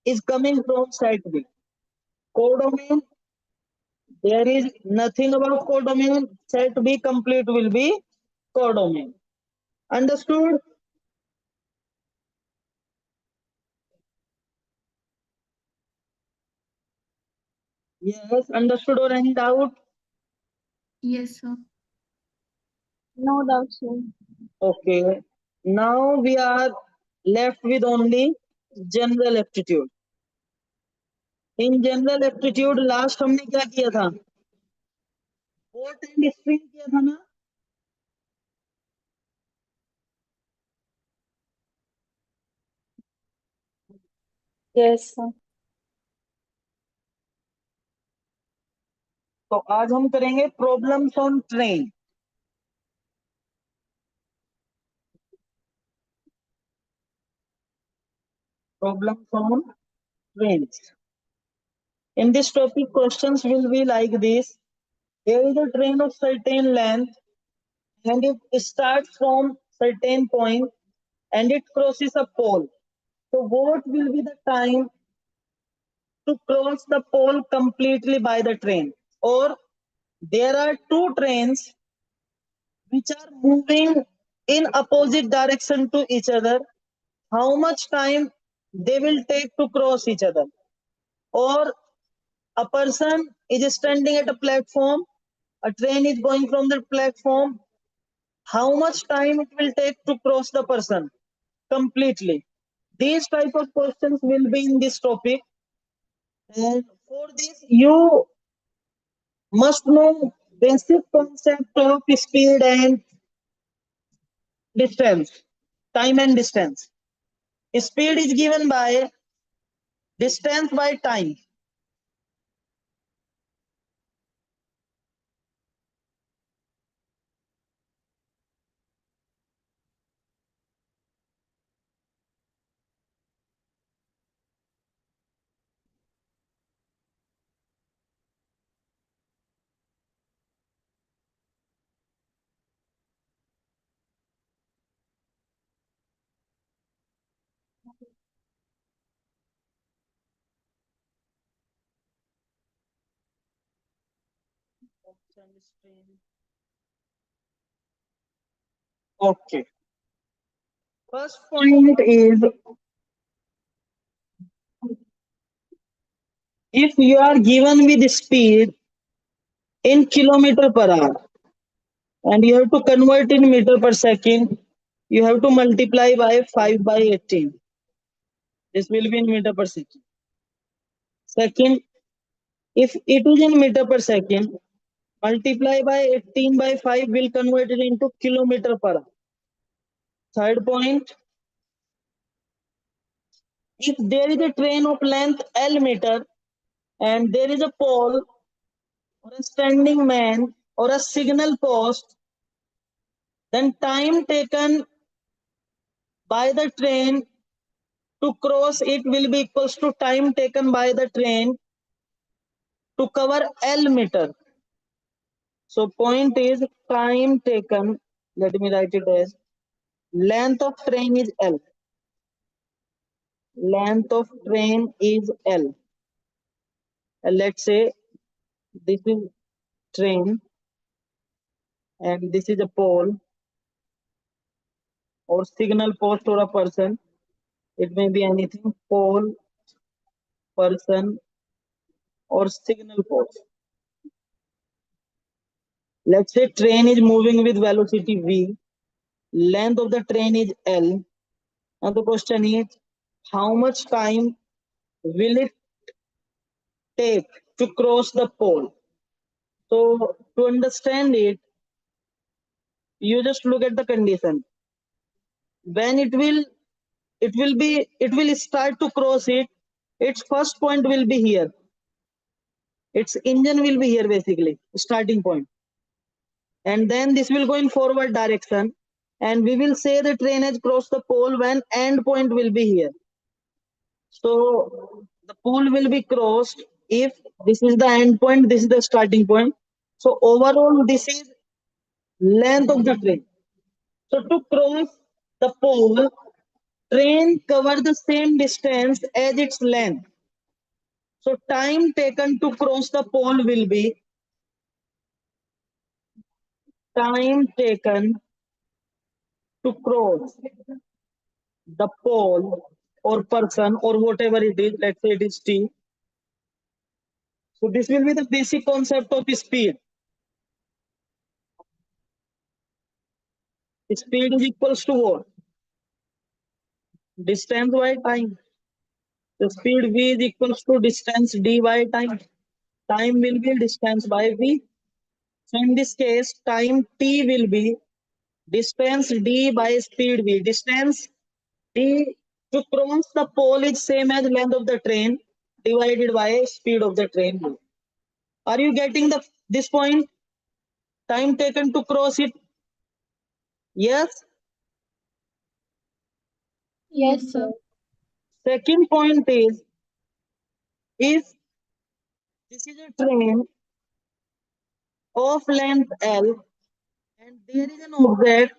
is coming from set B. Codomain, there is nothing about codomain. Set B complete will be codomain. Understood? Yes, understood or any doubt? Yes, sir. No doubt, sir. Okay. Now we are left with only general aptitude. In general aptitude last हमने क्या किया था? Port and string किया था ना? Yes, sir. तो आज हम करेंगे problems on train. Problems on trains. In this topic, questions will be like this. There is a train of certain length and it starts from certain point and it crosses a pole. So what will be the time to cross the pole completely by the train? Or there are two trains which are moving in opposite direction to each other. How much time they will take to cross each other? Or a person is standing at a platform, a train is going from the platform. How much time it will take to cross the person completely? These type of questions will be in this topic. And for this, you must know basic concept of speed and distance, time and distance. Speed is given by distance by time. Okay. First point is, if you are given with speed in kilometer per hour and you have to convert in meter per second, you have to multiply by 5 by 18. This will be in meter per second. Second, if it is in meter per second, multiply by 18 by 5 will convert it into kilometer per hour. Third point, if there is a train of length L meter and there is a pole or a standing man or a signal post, then time taken by the train to cross it will be equals to time taken by the train to cover L meter. So point is time taken, let me write it as length of train is L. Length of train is L. And let's say this is train and this is a pole or signal post or a person. It may be anything, pole, person or signal post. Let's say train is moving with velocity v. Length of the train is L. Now the question is, how much time will it take to cross the pole? So to understand it, you just look at the condition. When it will start to cross it, its first point will be here. Its engine will be here basically, starting point. And then this will go in forward direction. And we will say the train has crossed the pole when end point will be here. So the pole will be crossed if this is the end point, this is the starting point. So overall, this is length of the train. So to cross the pole, train cover the same distance as its length. So time taken to cross the pole will be time taken to cross the pole or person or whatever it is. Let's say it is t. So this will be the basic concept of speed. Speed is equals to what? Distance by time. The speed v is equals to distance d by time. Time will be distance by v. So in this case, time t will be distance d by speed v. Distance d to cross the pole is same as length of the train divided by speed of the train. Are you getting this point? Time taken to cross it? Yes. Yes, sir. Second point is, if this is a train of length L and there is an object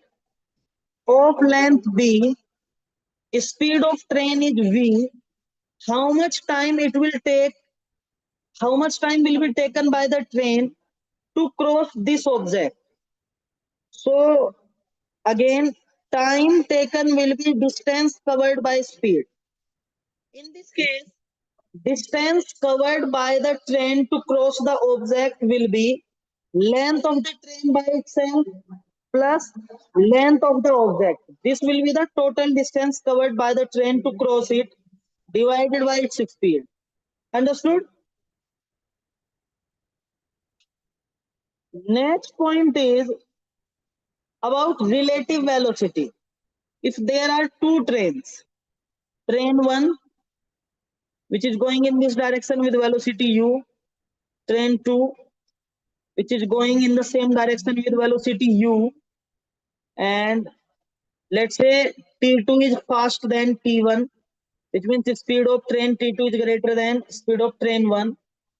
of length B, speed of train is V, how much time it will take, how much time will be taken by the train to cross this object? So again, time taken will be distance covered by speed. In this case, distance covered by the train to cross the object will be length of the train by itself plus length of the object. This will be the total distance covered by the train to cross it divided by its speed. Understood? Next point is, about relative velocity. If there are two trains, train 1 which is going in this direction with velocity u, train 2 which is going in the same direction with velocity u, and let's say T2 is faster than T1, which means the speed of train T2 is greater than speed of train 1.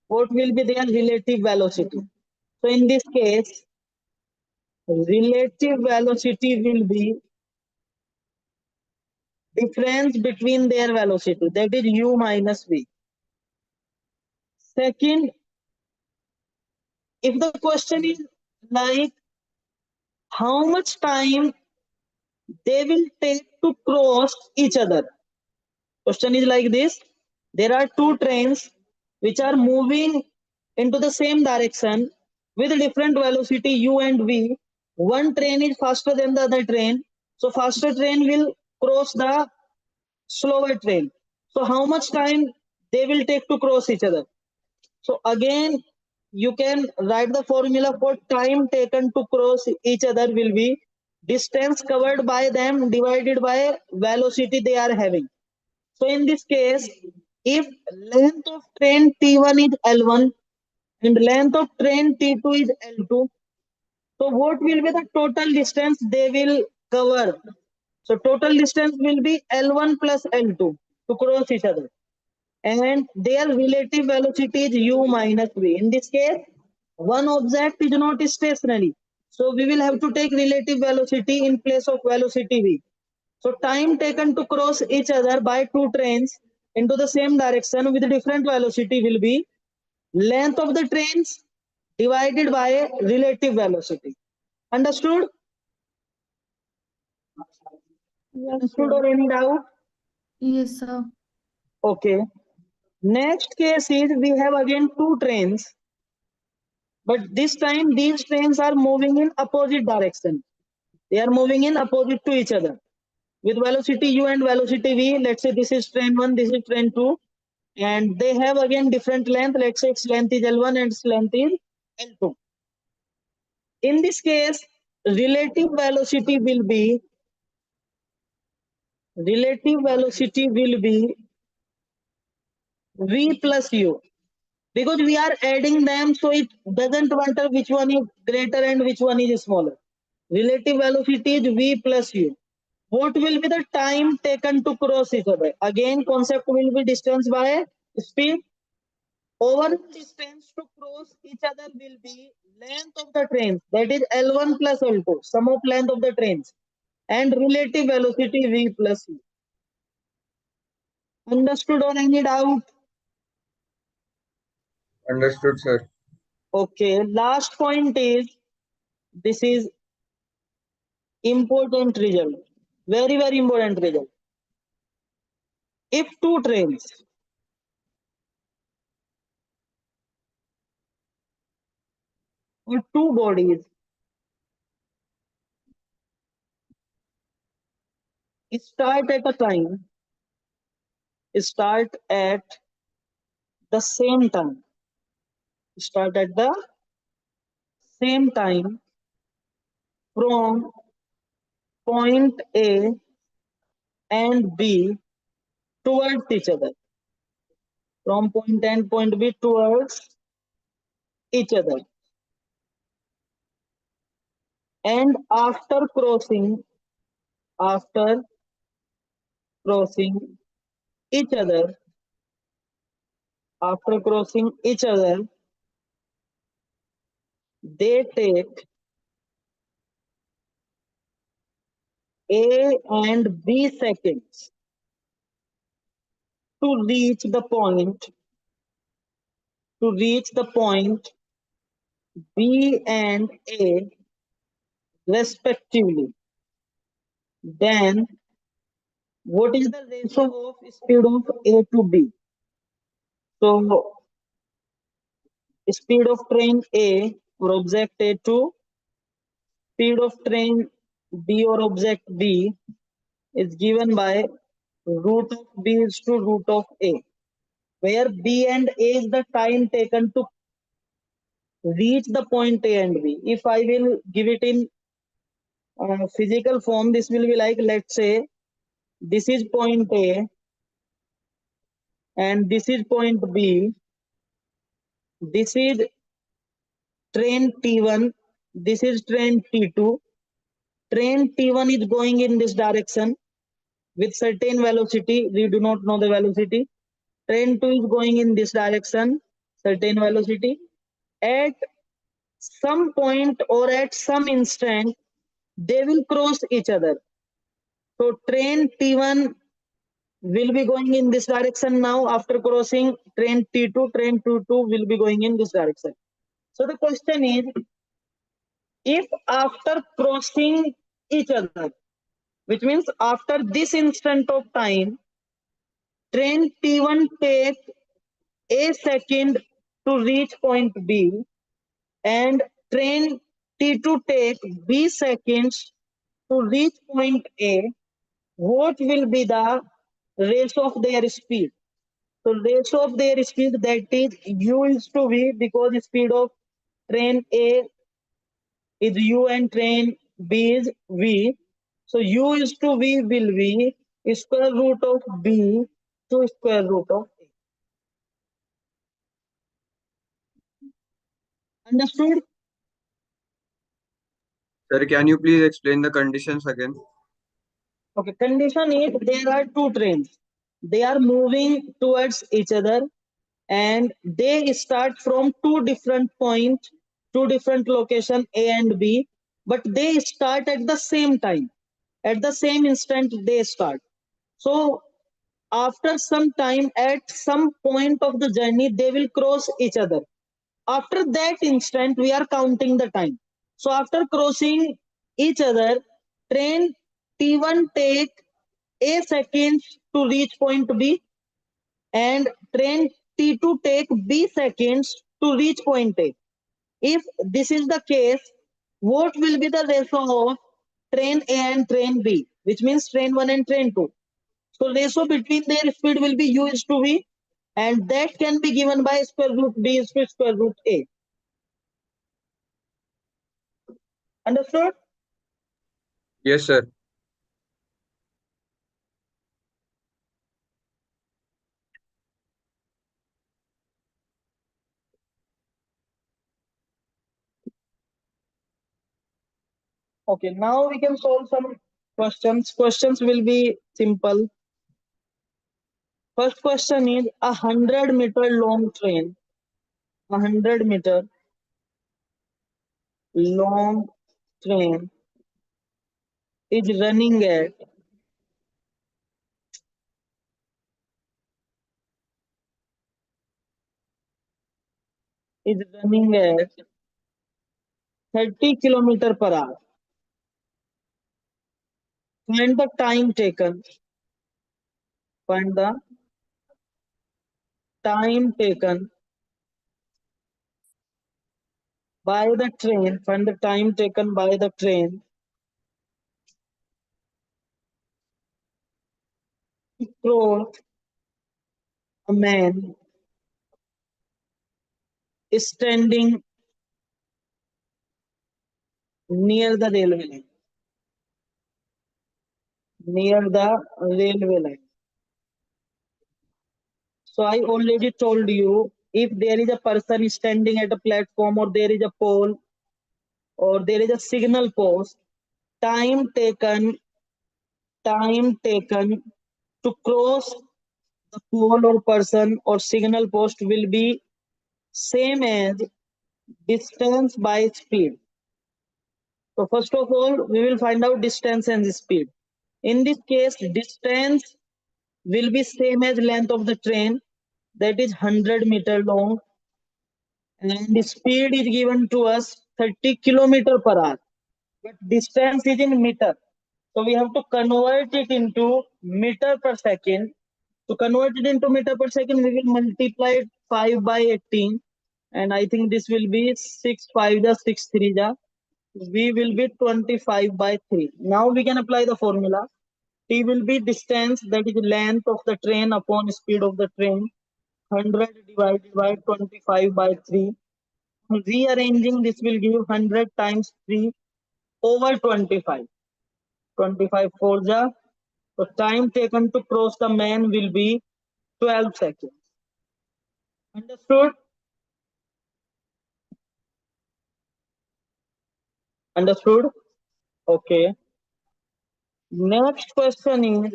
What will be their relative velocity? So in this case, relative velocity will be difference between their velocity, that is u minus v. Second, if the question is like how much time they will take to cross each other, question is like this: there are two trains which are moving into the same direction with different velocity u and v. One train is faster than the other train, so faster train will cross the slower train. So how much time they will take to cross each other? So again, you can write the formula for time taken to cross each other will be distance covered by them divided by velocity they are having. So in this case, if length of train T1 is L1 and length of train T2 is L2, so what will be the total distance they will cover? So total distance will be L1 plus L2 to cross each other, and their relative velocity is u minus v. In this case, one object is not stationary, so we will have to take relative velocity in place of velocity v. So time taken to cross each other by two trains into the same direction with different velocity will be length of the trains divided by relative velocity. Understood? Understood or any doubt? Yes, sir. Okay. Next case is we have again two trains, but this time these trains are moving in opposite direction. They are moving in opposite to each other with velocity u and velocity v. Let's say this is train 1, this is train 2, and they have again different length. Let's say its length is L1 and its length is L2. In this case, relative velocity will be v plus u, because we are adding them, so it doesn't matter which one is greater and which one is smaller. Relative velocity is v plus u. What will be the time taken to cross each other? Again, concept will be distance by speed. Overall distance to cross each other will be length of the trains, that is L1 plus L2, sum of length of the trains, and relative velocity v plus u. Understood or any doubt? Understood, sir. Okay, last point is, this is important result, very very important result. If two trains or two bodies start at a time, start at the same time, start at the same time from point A and B towards each other, from point A and point B towards each other, and after crossing each other, after crossing each other, they take A and B seconds to reach the point B and A respectively. Then what is the ratio of speed of A to B? So speed of train A or object A to speed of train B or object B is given by root of B is to root of A, where B and A is the time taken to reach the point A and B. If I will give it in physical form, this will be like, let's say this is point A and this is point B. This is train T1, this is train T2. Train T1 is going in this direction with certain velocity. We do not know the velocity. Train 2 is going in this direction, certain velocity. At some point or at some instant, they will cross each other. So train T1 will be going in this direction now. After crossing train T2, train T2 will be going in this direction. So the question is, if after crossing each other, which means after this instant of time, train T1 take a second to reach point B and train T2 take B seconds to reach point A, what will be the ratio of their speed? So ratio of their speed, that is U is to V, because speed of train A is U and train B is V. So U is to V will be square root of B to square root of A. Understood? Sir, can you please explain the conditions again? Okay, condition is there are two trains. They are moving towards each other and they start from two different points, two different location A and B, but they start at the same time. At the same instant they start. So after some time, at some point of the journey, they will cross each other. After that instant, we are counting the time. So after crossing each other, train T1 take A seconds to reach point B and train T2 take B seconds to reach point A. If this is the case, what will be the ratio of train A and train B, which means train 1 and train 2? So ratio between their speed will be U is to V, and that can be given by square root B is to square root A. Understood? Yes, sir. Okay, now we can solve some questions. Questions will be simple. First question is 100-meter long train. 100-meter long train is running at is running at 30 kilometer per hour. Find the time taken. Find the time taken by the train. Find the time taken by the train to cross a man standing near the railway line. Near the railway line. So I already told you, if there is a person standing at a platform or there is a pole or there is a signal post, time taken to cross the pole or person or signal post will be same as distance by speed. So first of all, we will find out distance and speed. In this case, distance will be same as length of the train, that is 100-meter long, and the speed is given to us 30 kilometer per hour. But distance is in meter. So we have to convert it into meter per second. To convert it into meter per second, we will multiply it 5 by 18. And I think this will be 6 5 the 6 3 the. We will be 25 by 3. Now we can apply the formula. T will be distance, that is length of the train upon speed of the train. 100 divided by 25 by 3. Rearranging this will give 100 times 3, over 25. 25 for the time taken to cross the man will be 12 seconds. Understood? Understood? Okay. Next question is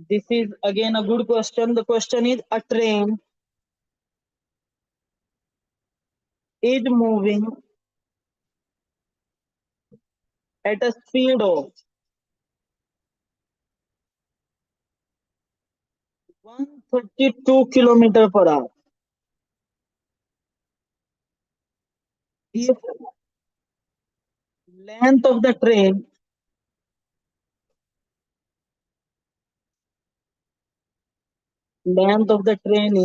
this is again a good question. The question is a train is moving at a speed of 132 kilometer per hour. If length of the train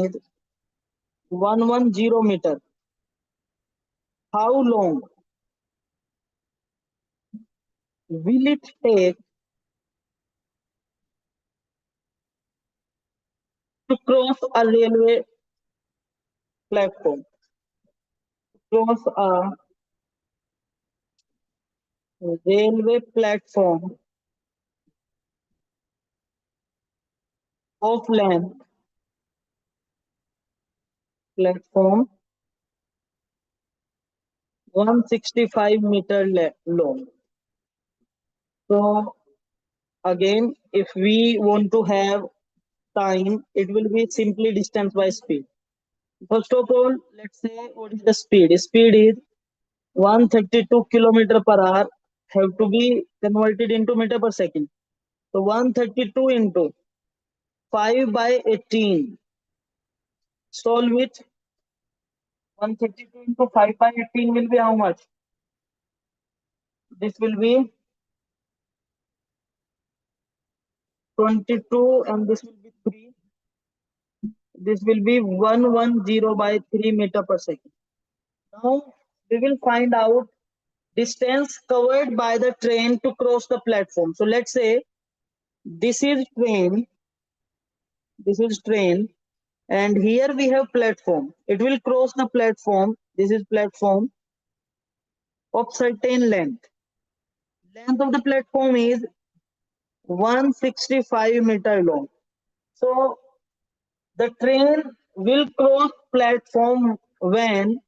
is 110 meter, how long will it take to cross a railway platform? Cross a railway platform of length platform 165 meter long. So again, if we want to have time, it will be simply distance by speed. First of all, let's say what is the speed? Speed is 132 kilometer per hour have to be converted into meter per second. So 132 into 5 by 18. Solve it. 132 into 5 by 18 will be how much? This will be 22 and this will be 3. This will be 110 by 3 meter per second. Now we will find out distance covered by the train to cross the platform. So let's say this is train, and here we have platform. It will cross the platform. This is platform of certain length. Length of the platform is 165 meter long. So the train will cross platform when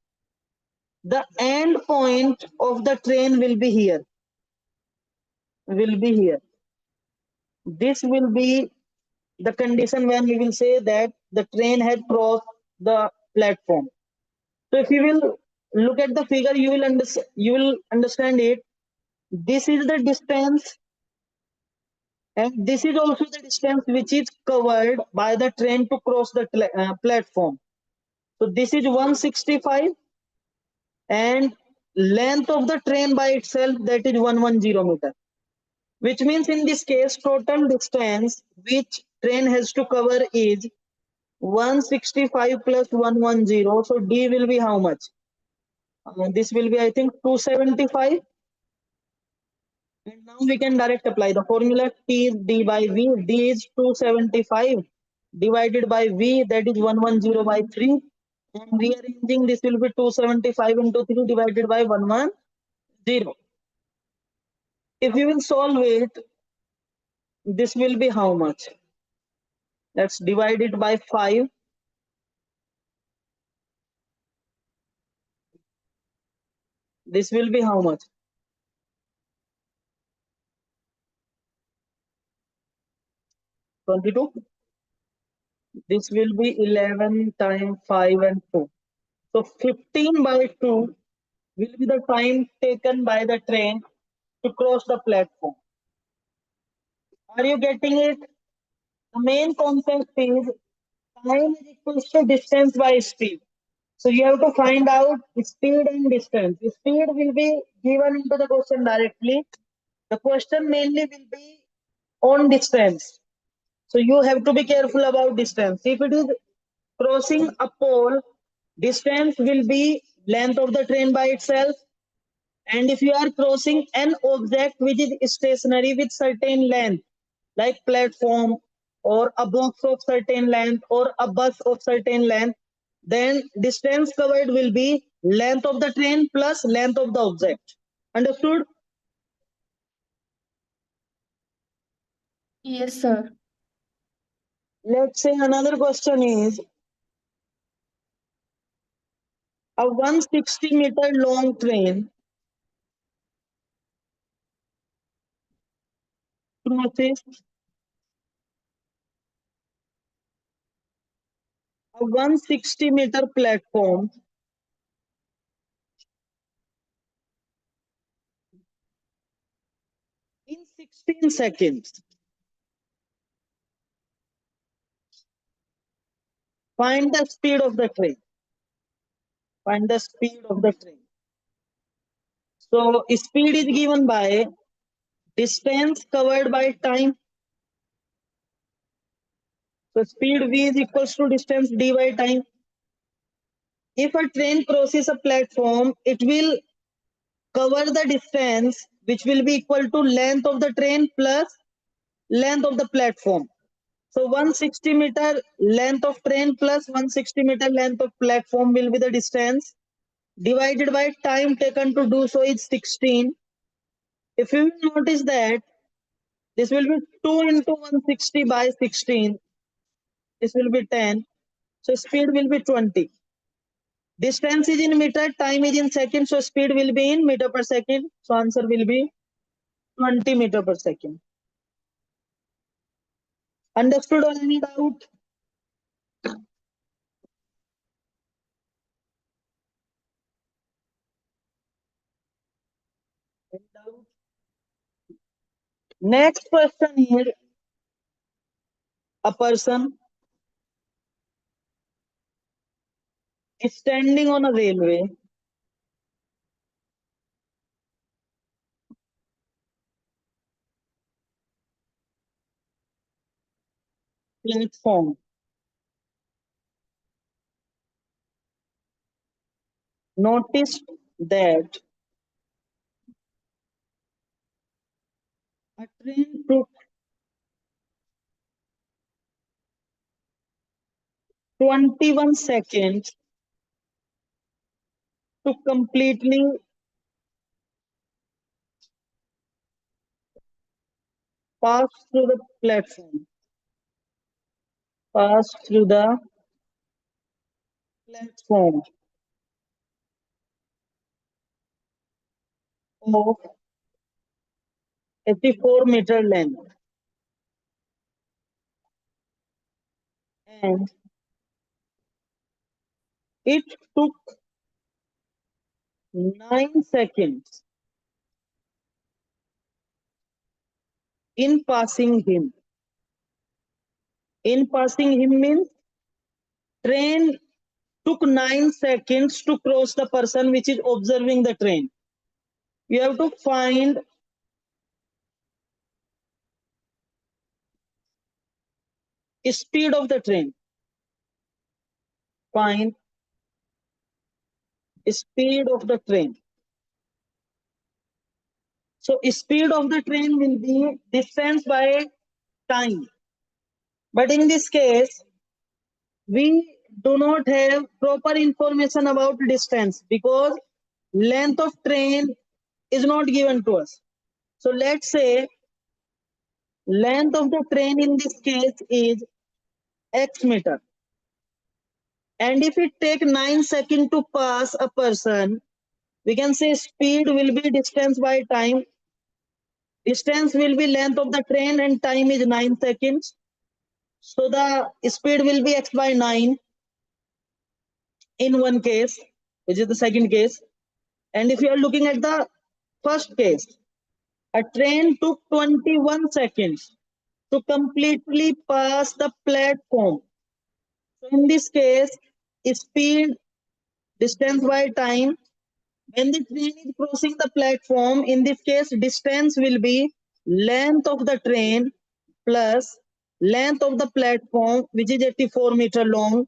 the end point of the train will be here. This will be the condition when we will say that the train had crossed the platform. So if you will look at the figure, you will understand it. This is the distance, and this is also the distance which is covered by the train to cross the platform. So this is 165, and length of the train by itself, that is 110 meter. Which means in this case, total distance which train has to cover is 165 plus 110. So D will be how much? This will be, I think, 275. And now we can direct apply the formula. T is D by V. D is 275 divided by V, that is 110 by 3. And rearranging, this will be 275 into 3 divided by 110. If you will solve it, this will be how much? Let's divide it by 5. This will be how much? 22. This will be 11 times 5 and 2. So 15 by 2 will be the time taken by the train to cross the platform. Are you getting it? The main concept is time is equal to distance by speed. So you have to find out speed and distance. Speed will be given into the question directly. The question mainly will be on distance. So you have to be careful about distance. If it is crossing a pole, distance will be length of the train by itself. And if you are crossing an object which is stationary with certain length, like platform or a box of certain length or a bus of certain length, then distance covered will be length of the train plus length of the object. Understood? Yes, sir. Let's say another question is a 160-meter long train crosses a 160-meter platform in 16 seconds. Find the speed of the train. Find the speed of the train. So speed is given by distance covered by time. So speed v is equals to distance d by time. If a train crosses a platform, it will cover the distance which will be equal to length of the train plus length of the platform. So 160-meter length of train plus 160-meter length of platform will be the distance divided by time taken to do so is 16. If you notice that this will be 2 into 160 by 16. This will be 10. So speed will be 20. Distance is in meter, time is in second, so speed will be in meter per second. So answer will be 20 meter per second. Understood or any doubt? Any doubt? Next question here. A person is standing on a railway platform. Notice that a train took 21 seconds to completely pass through the platform. Pass through the platform of 84-meter length. And it took 9 seconds in passing him. In passing him means train took 9 seconds to cross the person which is observing the train. You have to find speed of the train. Find speed of the train. So speed of the train will be distance by time. But in this case, we do not have proper information about distance because length of train is not given to us. So let's say length of the train in this case is x meter. And if it take 9 seconds to pass a person, we can say speed will be distance by time. Distance will be length of the train and time is 9 seconds. So the speed will be x by 9 in one case, which is the second case. And if you are looking at the first case, a train took 21 seconds to completely pass the platform. So in this case, speed, distance by time. When the train is crossing the platform, in this case, distance will be length of the train plus length of the platform, which is 84-meter long,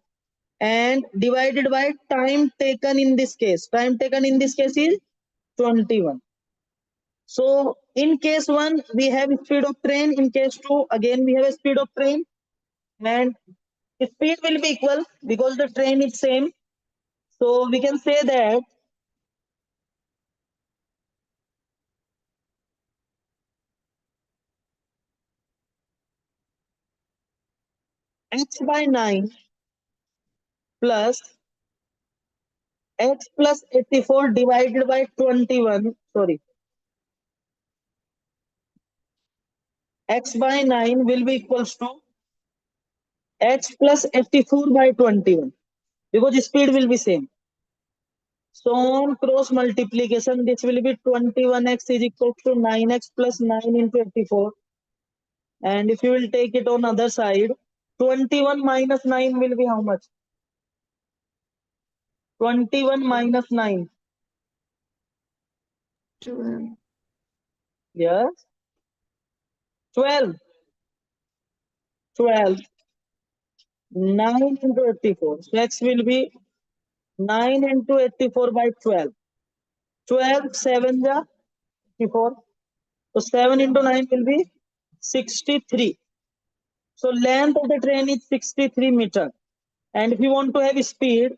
and divided by time taken in this case. Time taken in this case is 21. So in case 1, we have speed of train. In case 2, again we have a speed of train. And speed will be equal because the train is same. So we can say that x by 9 plus x plus 84 divided by 21. Sorry, x by 9 will be equals to x plus 84 by 21 because speed will be same. So on cross multiplication, this will be 21x is equal to 9x plus 9 into 84. And if you will take it on other side, 21 minus 9 will be how much? 21 minus 9. 12. Yes. 12. 12. 9 into 84. So x will be 9 into 84 by 12. 12, 7 ja 84. So 7 into 9 will be 63. So length of the train is 63 meter. And if you want to have speed,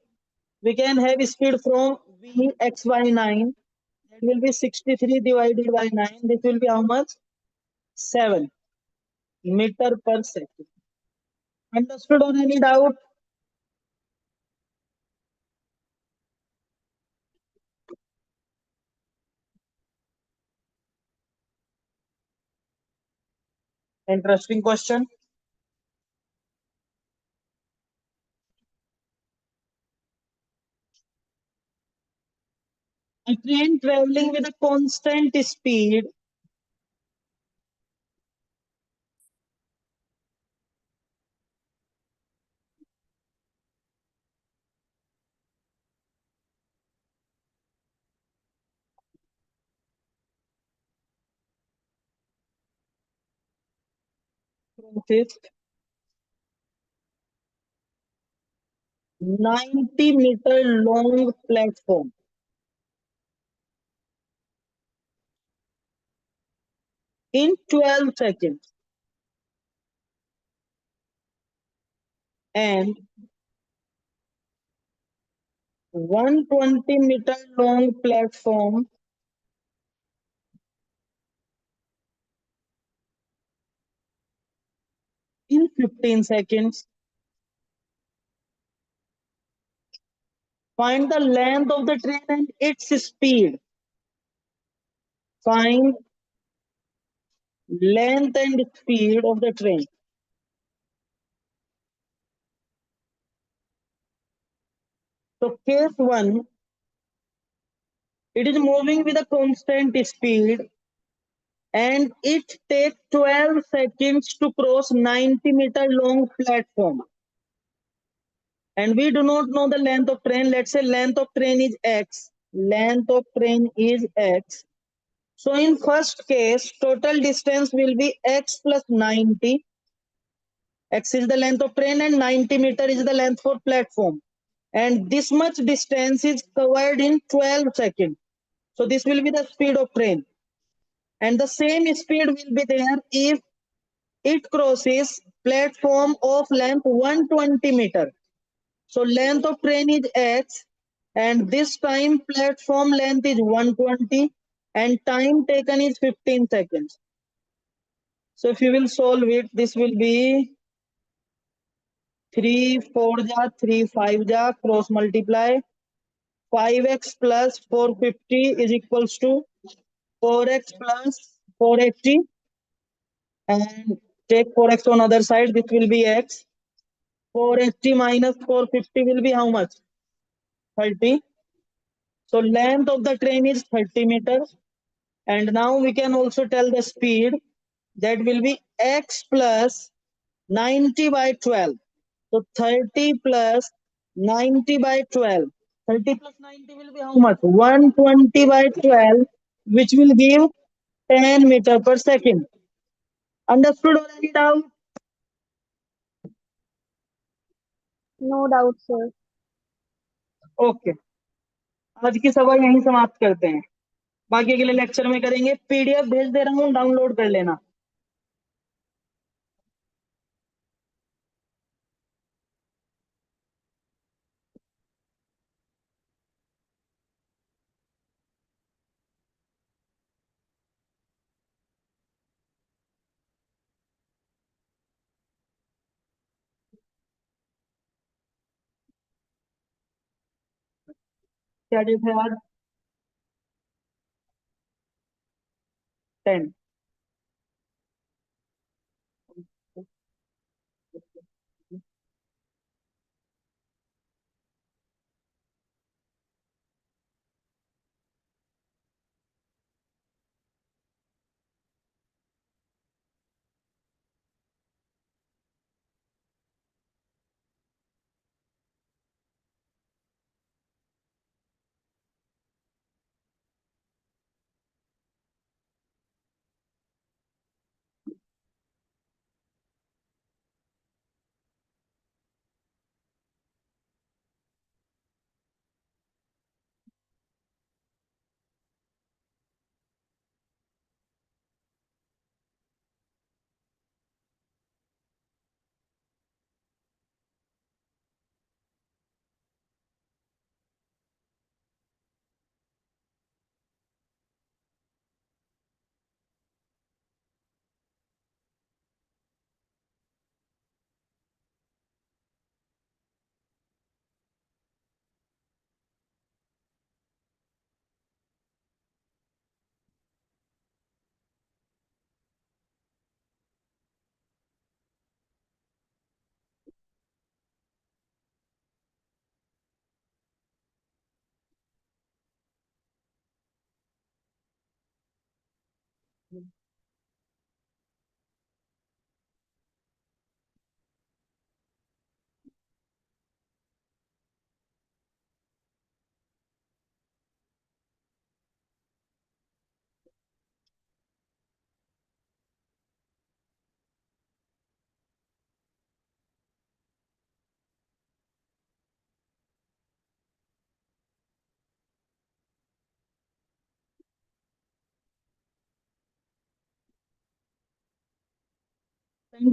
we can have speed from v x by 9. That will be 63 divided by 9. This will be how much? 7 meter per second. Understood or any doubt? Interesting question. A train traveling with a constant speed crosses 90-meter long platform in 12 seconds and 120-meter long platform in 15 seconds. Find the length of the train and its speed. Find length and speed of the train. So case 1, it is moving with a constant speed and it takes 12 seconds to cross 90-meter long platform. And we do not know the length of train. Let's say length of train is x. Length of train is x. So in first case, total distance will be x plus 90. X is the length of train and 90 meter is the length for platform. And this much distance is covered in 12 seconds. So this will be the speed of train. And the same speed will be there if it crosses platform of length 120 meter. So length of train is x and this time platform length is 120 and time taken is 15 seconds. So if you will solve it, this will be 3 4 ja 3 5 ja cross multiply 5x plus 450 is equals to 4x plus 480 and take 4x on other side, this will be x. 480 minus 450 will be how much? 30. So length of the train is 30 meters. And now we can also tell the speed, that will be x plus 90 by 12. So 30 plus 90 by 12. 30 plus 90 will be how much? 120 by 12, which will give 10 meter per second. Understood or any doubt? No doubt, sir. Okay, आज की सभा यहीं समाप्त करते हैं, बाकी अगले lecture में करेंगे। पीडीएफ भेज दे रहा हूँ, डाउनलोड कर लेना। क्या डेट है आज? 10।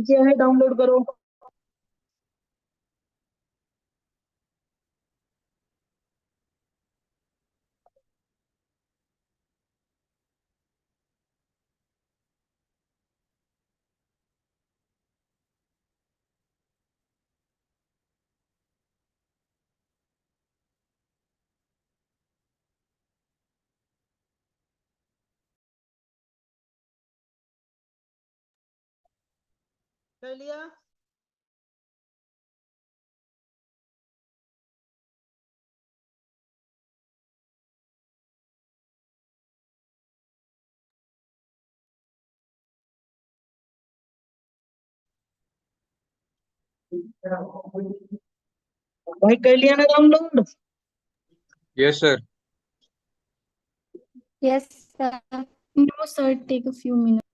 क्या है, डाउनलोड करो। कर लिया? भाई कर लिया ना download? Yes, sir. Yes, sir. No, sir, take a few minutes.